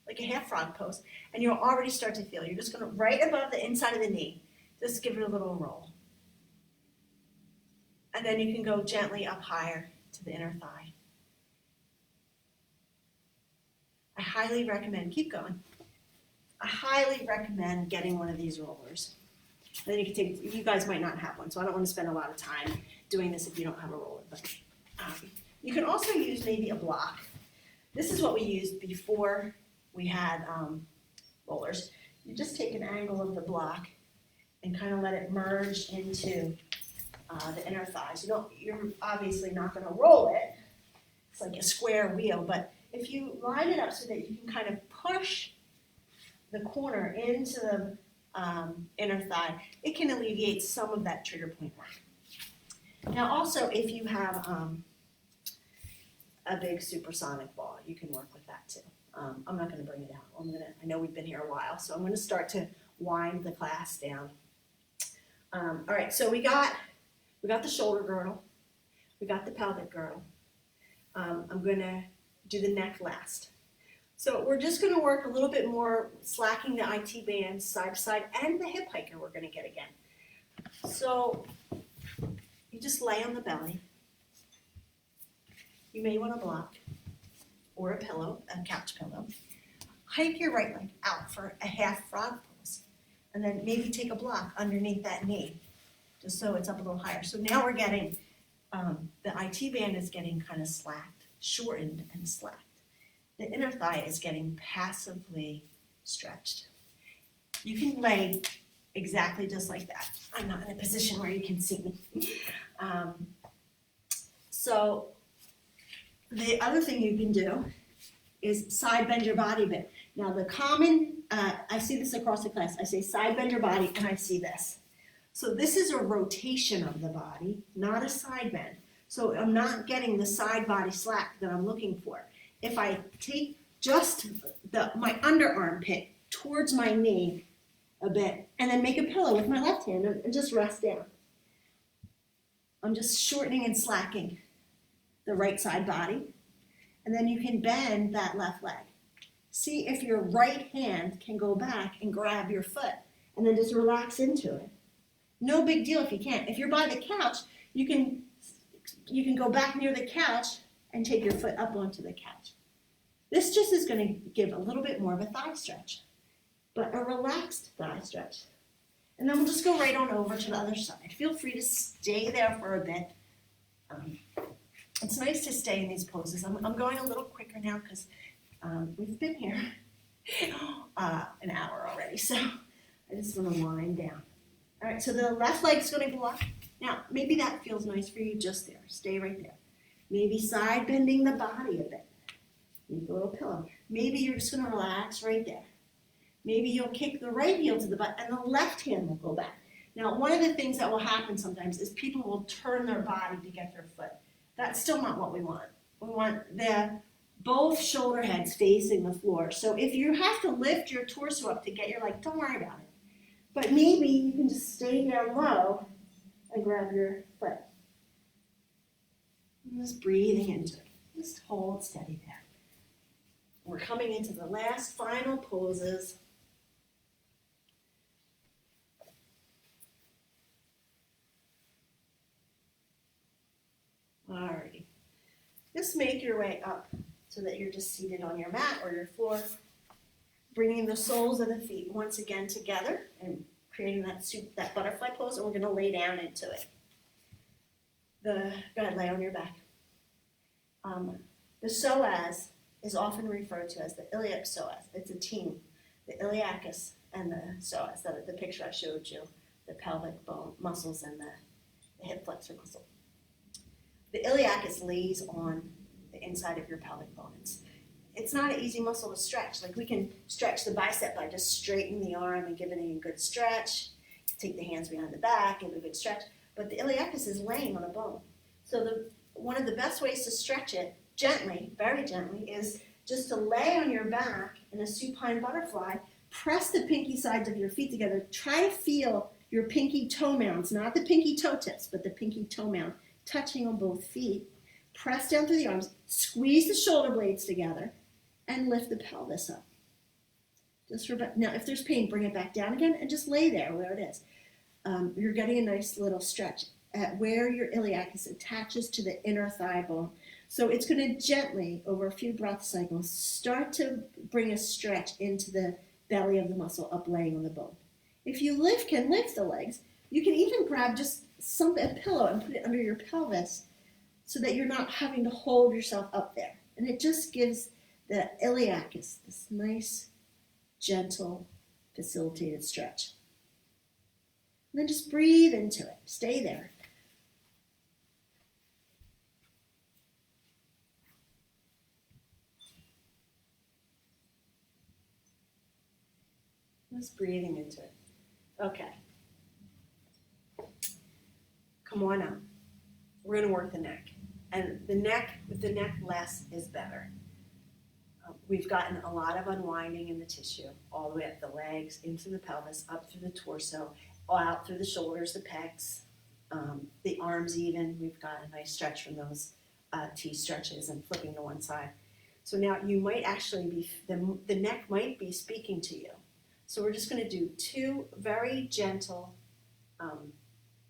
[SPEAKER 1] like a half frog pose, and you'll already start to feel. You're just going to right above the inside of the knee, just give it a little roll. And then you can go gently up higher to the inner thigh. I highly recommend, keep going. I highly recommend getting one of these rollers. And then you guys might not have one, so I don't want to spend a lot of time doing this if you don't have a roller. But you can also use maybe a block. This is what we used before we had rollers. You just take an angle of the block and kind of let it merge into the inner thighs. You're obviously not going to roll it. It's like a square wheel, but if you line it up so that you can kind of push the corner into the inner thigh, it can alleviate some of that trigger point work. Now also, if you have a big supersonic ball, you can work with that too. I'm not going to bring it out. I know we've been here a while, so I'm going to start to wind the class down. All right, so we got the shoulder girdle, we got the pelvic girdle. I'm going to do the neck last. So we're just going to work a little bit more, slacking the IT band side to side, and the hip hiker we're going to get again. So you just lay on the belly. You may want a block or a pillow, a couch pillow. Hike your right leg out for a half frog pose, and then maybe take a block underneath that knee, just so it's up a little higher. So now we're getting, the IT band is getting kind of slacked, shortened and slacked. The inner thigh is getting passively stretched. You can lay exactly just like that. I'm not in a position where you can see me. So the other thing you can do is side bend your body a bit. Now the common, I see this across the class, I say side bend your body, and I see this. So this is a rotation of the body, not a side bend. So I'm not getting the side body slack that I'm looking for. If I take just my underarm pit towards my knee a bit, and then make a pillow with my left hand and just rest down. I'm just shortening and slacking the right side body. And then you can bend that left leg. See if your right hand can go back and grab your foot, and then just relax into it. No big deal if you can't. If you're by the couch, you can go back near the couch and take your foot up onto the couch. This just is going to give a little bit more of a thigh stretch, but a relaxed thigh stretch. And then we'll just go right on over to the other side. Feel free to stay there for a bit. It's nice to stay in these poses. I'm going a little quicker now because we've been here an hour already, so I just want to wind down. All right, so the left leg's going to go up. Now, maybe that feels nice for you just there. Stay right there. Maybe side bending the body a bit. Maybe a little pillow. Maybe you're just going to relax right there. Maybe you'll kick the right heel to the butt and the left hand will go back. Now, one of the things that will happen sometimes is people will turn their body to get their foot. That's still not what we want. We want both shoulder heads facing the floor. So if you have to lift your torso up to get your leg, don't worry about it. But maybe you can just stay down low and grab your foot. And just breathing into it. Just hold steady there. We're coming into the last final poses. Alrighty. Just make your way up so that you're just seated on your mat or your floor, bringing the soles of the feet once again together and creating that butterfly pose, and we're going to lay down into it. Go ahead, lay on your back. The psoas is often referred to as the iliac psoas. It's a team, the iliacus and the psoas, the picture I showed you, the pelvic bone muscles and the hip flexor muscle. The iliacus lays on the inside of your pelvic bone. It's not an easy muscle to stretch. Like we can stretch the bicep by just straightening the arm and giving it a good stretch. Take the hands behind the back, give it a good stretch. But the iliacus is laying on a bone. So one of the best ways to stretch it gently, very gently, is just to lay on your back in a supine butterfly, press the pinky sides of your feet together. Try to feel your pinky toe mounds, not the pinky toe tips, but the pinky toe mound, touching on both feet. Press down through the arms, squeeze the shoulder blades together, and lift the pelvis up. Now, if there's pain, bring it back down again and just lay there where it is. You're getting a nice little stretch at where your iliacus attaches to the inner thigh bone. So it's going to gently, over a few breath cycles, start to bring a stretch into the belly of the muscle up laying on the bone. If you can lift the legs, you can even grab just a pillow and put it under your pelvis so that you're not having to hold yourself up there. And it just gives the iliacus this nice, gentle, facilitated stretch. And then just breathe into it. Stay there. Just breathing into it. Okay. Come on up. We're going to work the neck. And with the neck, less is better. We've gotten a lot of unwinding in the tissue, all the way up the legs, into the pelvis, up through the torso, out through the shoulders, the pecs, the arms even. We've got a nice stretch from those T stretches and flipping to one side. So now you might actually be, the neck might be speaking to you. So we're just going to do 2 very gentle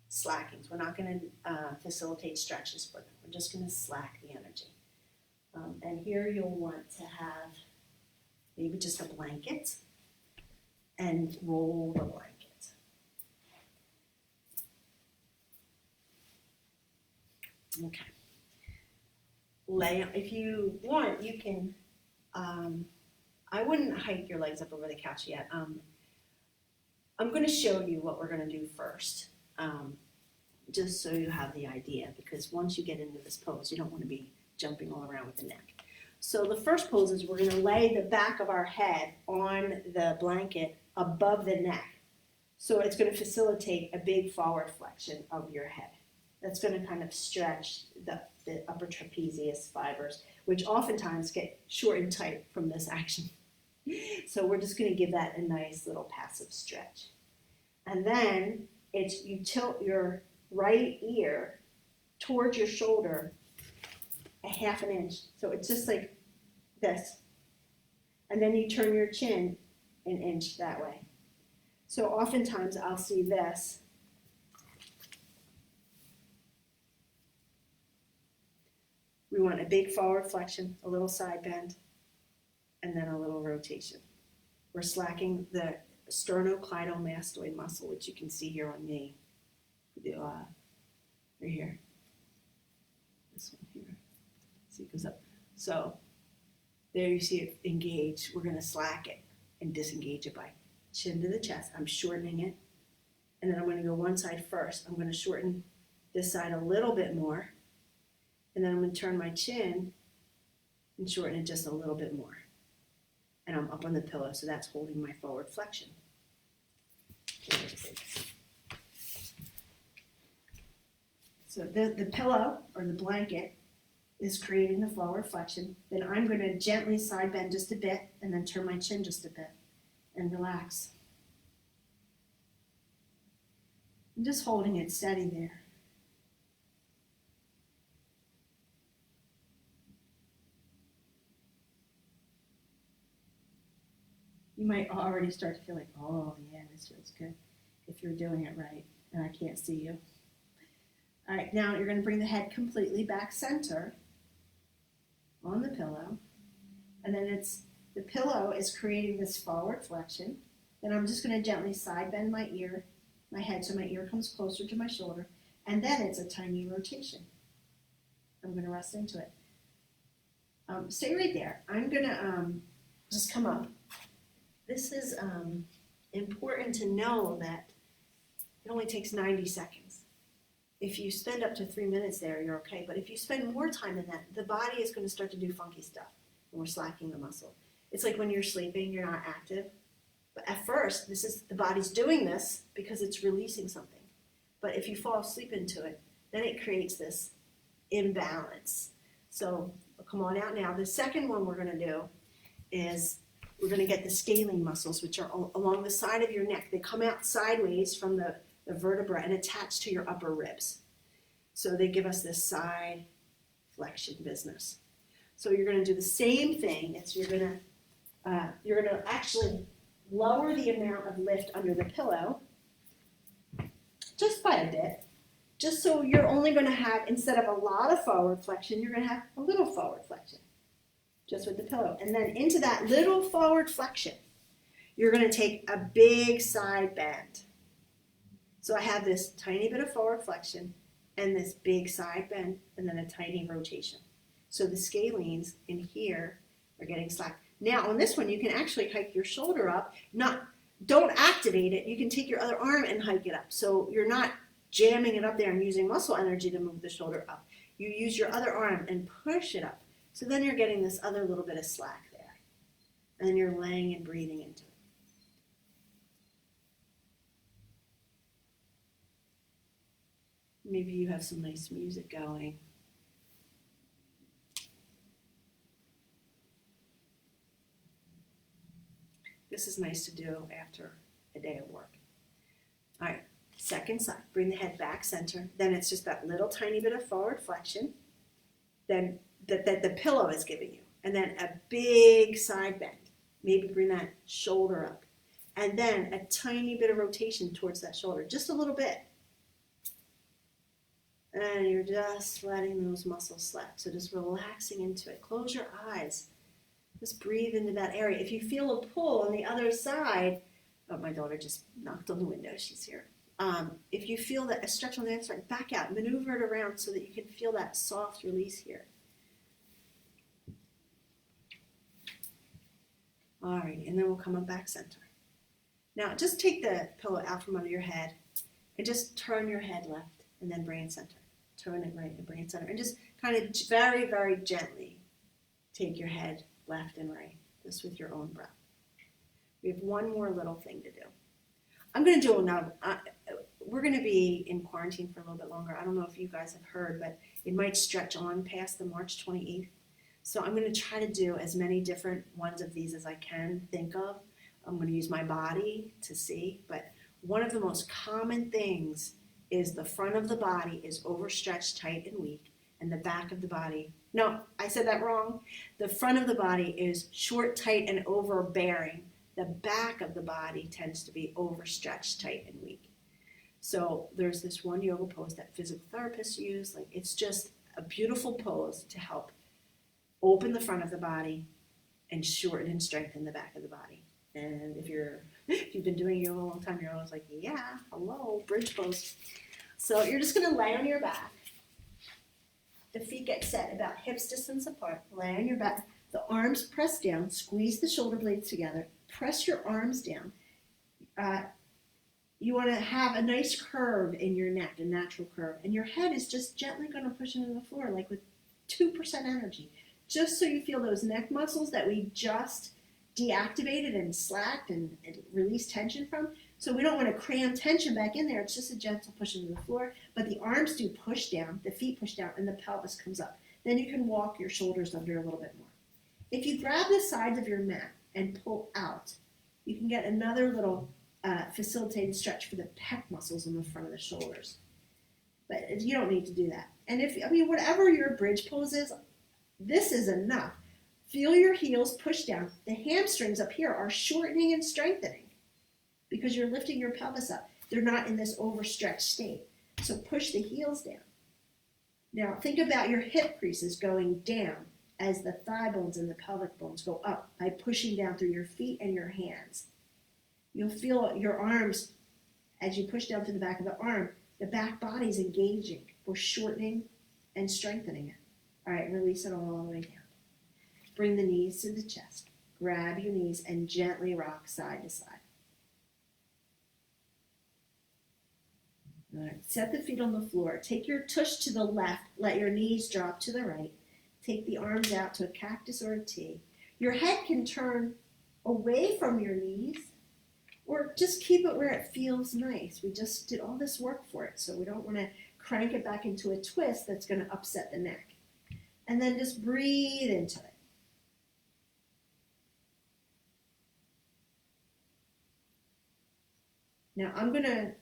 [SPEAKER 1] slackings. We're not going to facilitate stretches for them. We're just going to slack the energy. And here you'll want to have maybe just a blanket and roll the blanket. Okay. If you want, you can, I wouldn't hike your legs up over the couch yet. I'm going to show you what we're going to do first, just so you have the idea, because once you get into this pose, you don't want to be jumping all around with the neck. So the first pose is we're going to lay the back of our head on the blanket above the neck. So it's going to facilitate a big forward flexion of your head. That's going to kind of stretch the upper trapezius fibers, which oftentimes get short and tight from this action. So we're just going to give that a nice little passive stretch. And then you tilt your right ear towards your shoulder a 1/2 inch. So it's just like this. And then you turn your chin 1 inch that way. So oftentimes I'll see this. We want a big forward flexion, a little side bend, and then a little rotation. We're slacking the sternocleidomastoid muscle, which you can see here on me. Right here. This one here. See, it goes up. So there you see it engage. We're going to slack it and disengage it by chin to the chest. I'm shortening it. And then I'm going to go one side first. I'm going to shorten this side a little bit more. And then I'm going to turn my chin and shorten it just a little bit more. And I'm up on the pillow, so that's holding my forward flexion. So the pillow or the blanket is creating the forward flexion. Then I'm going to gently side bend just a bit and then turn my chin just a bit and relax. I'm just holding it steady there. You might already start to feel like, oh yeah, this feels good if you're doing it right, and I can't see you. All right, now you're going to bring the head completely back center on the pillow, and then the pillow is creating this forward flexion. Then I'm just going to gently side bend my head so my ear comes closer to my shoulder, and then it's a tiny rotation. I'm going to rest into it. Stay right there. I'm going to just come up. This is important to know that it only takes 90 seconds. If you spend up to 3 minutes there, you're okay. But if you spend more time than that, the body is going to start to do funky stuff, and we're slacking the muscle. It's like when you're sleeping, you're not active. But at first, the body's doing this because it's releasing something. But if you fall asleep into it, then it creates this imbalance. So come on out now. The second one we're going to do is we're going to get the scalene muscles, which are along the side of your neck. They come out sideways from the vertebra and attach to your upper ribs. So they give us this side flexion business. So you're going to do the same thing. You're going to actually lower the amount of lift under the pillow just by a bit. Just so you're only going to have, instead of a lot of forward flexion, you're going to have a little forward flexion. Just with the pillow. And then into that little forward flexion, you're going to take a big side bend. So I have this tiny bit of forward flexion and this big side bend and then a tiny rotation. So the scalenes in here are getting slack. Now on this one, you can actually hike your shoulder up. Don't activate it. You can take your other arm and hike it up. So you're not jamming it up there and using muscle energy to move the shoulder up. You use your other arm and push it up. So then you're getting this other little bit of slack there. And then you're laying and breathing into it. Maybe you have some nice music going. This is nice to do after a day of work. All right, second side. Bring the head back center. Then it's just that little tiny bit of forward flexion. Then that the pillow is giving you. and then a big side bend. Maybe bring that shoulder up. And then a tiny bit of rotation towards that shoulder, just a little bit. And you're just letting those muscles slack. So just relaxing into it. Close your eyes. Just breathe into that area. If you feel a pull on the other side, oh, my daughter just knocked on the window. She's here. If you feel that a stretch on the other side, back out. Maneuver it around so that you can feel that soft release here. All right, and then we'll come up back center. Now, just take the pillow out from under your head and just turn your head left and then bring it center. Turn it right and bring it center. And just kind of very, very gently take your head left and right, just with your own breath. We have one more little thing to do. I'm going to do another. We're going to be in quarantine for a little bit longer. I don't know if you guys have heard, but it might stretch on past the March 28th. So I'm going to try to do as many different ones of these as I can think of. I'm going to use my body to see, but one of the most common things is the front of the body is overstretched, tight, and weak, and the back of the body, no, I said that wrong. The front of the body is short, tight, and overbearing. The back of the body tends to be overstretched, tight, and weak. So there's this one yoga pose that physical therapists use. Like, it's just a beautiful pose to help open the front of the body and shorten and strengthen the back of the body. And if you've been doing yoga a long time, you're always like, yeah, hello, bridge pose. So you're just going to lay on your back. The feet get set about hips distance apart. Lay on your back. The arms press down. Squeeze the shoulder blades together. Press your arms down. You want to have a nice curve in your neck, a natural curve. And your head is just gently going to push into the floor, like with 2% energy. Just so you feel those neck muscles that we just deactivated and slacked and released tension from. So we don't want to cram tension back in there. It's just a gentle push into the floor. But the arms do push down, the feet push down, and the pelvis comes up. Then you can walk your shoulders under a little bit more. If you grab the sides of your mat and pull out, you can get another little facilitated stretch for the pec muscles in the front of the shoulders. But you don't need to do that. And whatever your bridge pose is, this is enough. Feel your heels push down. The hamstrings up here are shortening and strengthening because you're lifting your pelvis up. They're not in this overstretched state. So push the heels down. Now think about your hip creases going down as the thigh bones and the pelvic bones go up by pushing down through your feet and your hands. You'll feel your arms, as you push down through the back of the arm, the back body's engaging. We're shortening and strengthening it. All right, release it all the way down. Bring the knees to the chest. Grab your knees and gently rock side to side. All right, set the feet on the floor. Take your tush to the left. Let your knees drop to the right. Take the arms out to a cactus or a T. Your head can turn away from your knees or just keep it where it feels nice. We just did all this work for it, so we don't want to crank it back into a twist that's going to upset the neck. And then just breathe into it. Now I'm going to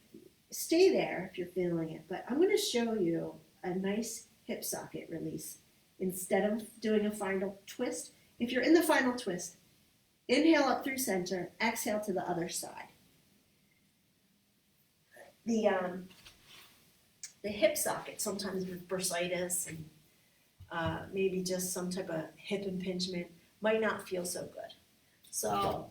[SPEAKER 1] stay there if you're feeling it, but I'm going to show you a nice hip socket release instead of doing a final twist. If you're in the final twist, inhale up through center, exhale to the other side. The hip socket, sometimes with bursitis and maybe just some type of hip impingement, might not feel so good. So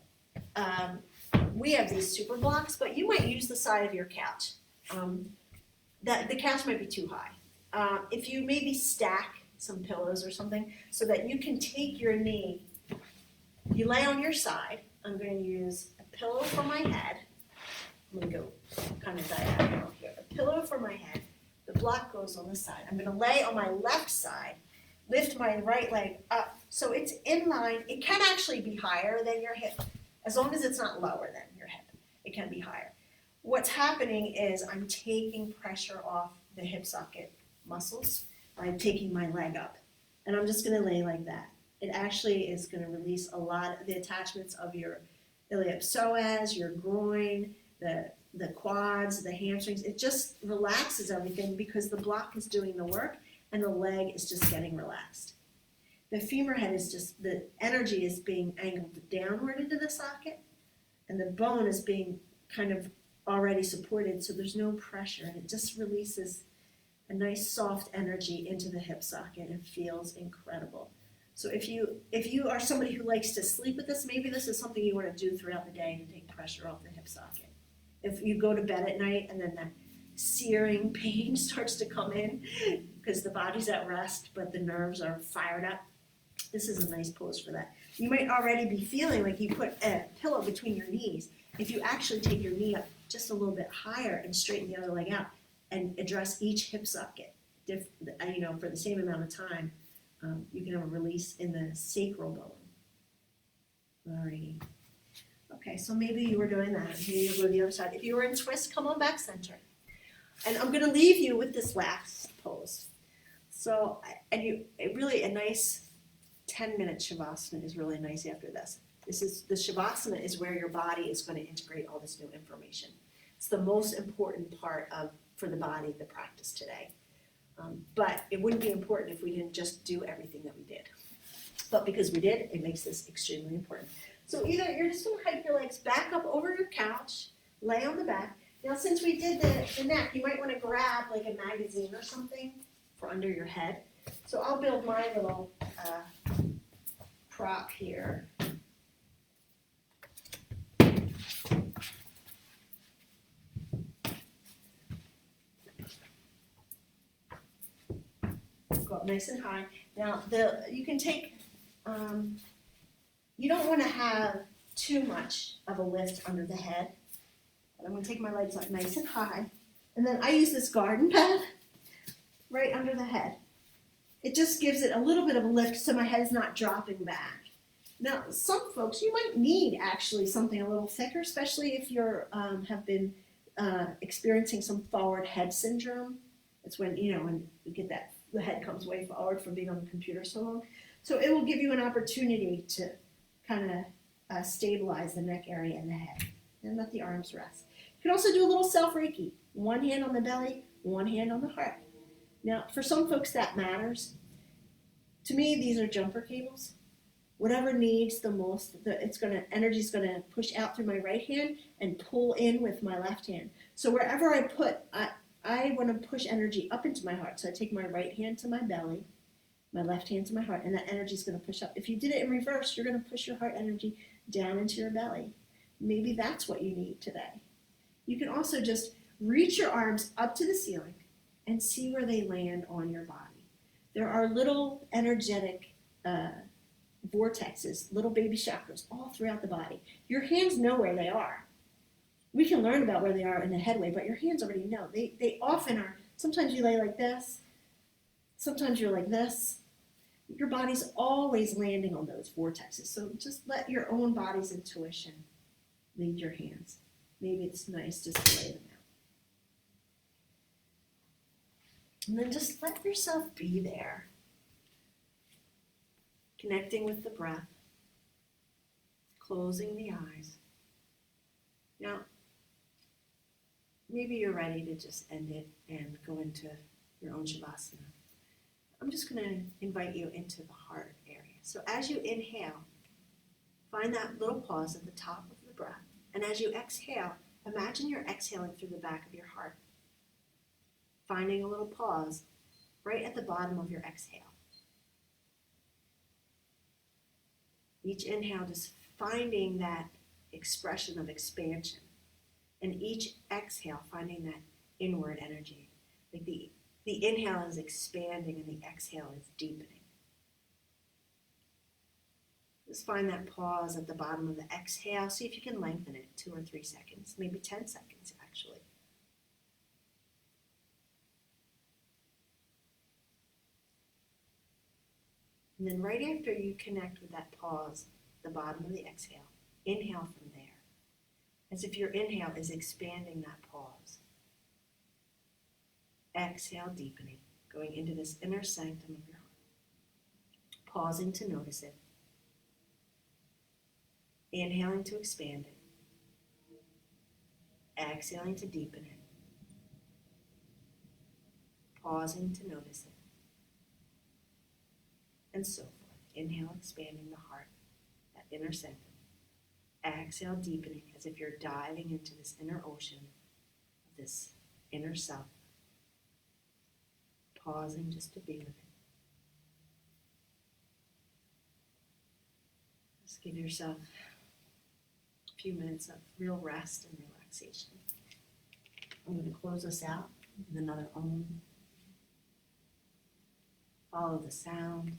[SPEAKER 1] we have these super blocks, but you might use the side of your couch. The couch might be too high. If you maybe stack some pillows or something so that you can take your knee, you lay on your side. I'm going to use a pillow for my head. I'm going to go kind of diagonal here. A pillow for my head. The block goes on the side. I'm going to lay on my left side, lift my right leg up so it's in line. It can actually be higher than your hip. As long as it's not lower than your hip, it can be higher. What's happening is I'm taking pressure off the hip socket muscles by taking my leg up. And I'm just going to lay like that. It actually is going to release a lot of the attachments of your iliopsoas, your groin, the quads, the hamstrings. It just relaxes everything because the block is doing the work and the leg is just getting relaxed. The femur head is just, the energy is being angled downward into the socket, and the bone is being kind of already supported, so there's no pressure, and it just releases a nice soft energy into the hip socket. It feels incredible. So if you are somebody who likes to sleep with this, maybe this is something you want to do throughout the day to take pressure off the hip socket. If you go to bed at night and then that searing pain starts to come in because the body's at rest but the nerves are fired up, this is a nice pose for that. You might already be feeling like you put a pillow between your knees. If you actually take your knee up just a little bit higher and straighten the other leg out and address each hip socket, for the same amount of time, you can have a release in the sacral bone. Alrighty. Okay, so maybe you were doing that. Maybe you'll go to the other side. If you were in twist, come on back center. And I'm going to leave you with this last pose. So, really a nice 10-minute Shavasana is really nice after this. The Shavasana is where your body is going to integrate all this new information. It's the most important part for the body, the practice today. But it wouldn't be important if we didn't just do everything that we did. But because we did, it makes this extremely important. So either you're just going to hike your legs back up over your couch, lay on the back. Now since we did the neck, you might want to grab like a magazine or something for under your head. So I'll build my little prop here. Go up nice and high. Now you can take, you don't want to have too much of a lift under the head. I'm going to take my legs up nice and high. And then I use this garden pad right under the head. It just gives it a little bit of a lift so my head's not dropping back. Now, some folks, you might need actually something a little thicker, especially if you're have been experiencing some forward head syndrome. It's when you get that, the head comes way forward from being on the computer so long. So it will give you an opportunity to kind of stabilize the neck area and the head and let the arms rest. You can also do a little self-Reiki. One hand on the belly, one hand on the heart. Now, for some folks that matters. To me, these are jumper cables. Whatever needs the most, energy's gonna push out through my right hand and pull in with my left hand. So wherever I put, I want to push energy up into my heart. So I take my right hand to my belly, my left hand to my heart, and that energy's going to push up. If you did it in reverse, you're going to push your heart energy down into your belly. Maybe that's what you need today. You can also just reach your arms up to the ceiling and see where they land on your body. There are little energetic vortexes, little baby chakras all throughout the body. Your hands know where they are. We can learn about where they are in the headway, but your hands already know. They often are. Sometimes you lay like this. Sometimes you're like this. Your body's always landing on those vortexes. So just let your own body's intuition lead your hands. Maybe it's nice just to lay them out. And then just let yourself be there. Connecting with the breath. Closing the eyes. Now, maybe you're ready to just end it and go into your own Shavasana. I'm just going to invite you into the heart area. So as you inhale, find that little pause at the top of the breath. And as you exhale, imagine you're exhaling through the back of your heart. Finding a little pause right at the bottom of your exhale. Each inhale, just finding that expression of expansion. And each exhale, finding that inward energy. Like the inhale is expanding and the exhale is deepening. Just find that pause at the bottom of the exhale. See if you can lengthen it 2 or 3 seconds, maybe 10 seconds actually. And then right after you connect with that pause, the bottom of the exhale, inhale from there. As if your inhale is expanding that pause. Exhale, deepening, going into this inner sanctum of your heart. Pausing to notice it. Inhaling to expand it. Exhaling to deepen it. Pausing to notice it. And so forth. Inhale, expanding the heart, that inner center. Exhale, deepening as if you're diving into this inner ocean of this inner self. Pausing just to be with it. Just give yourself a few minutes of real rest and relaxation. I'm going to close us out with another Om. Follow the sound.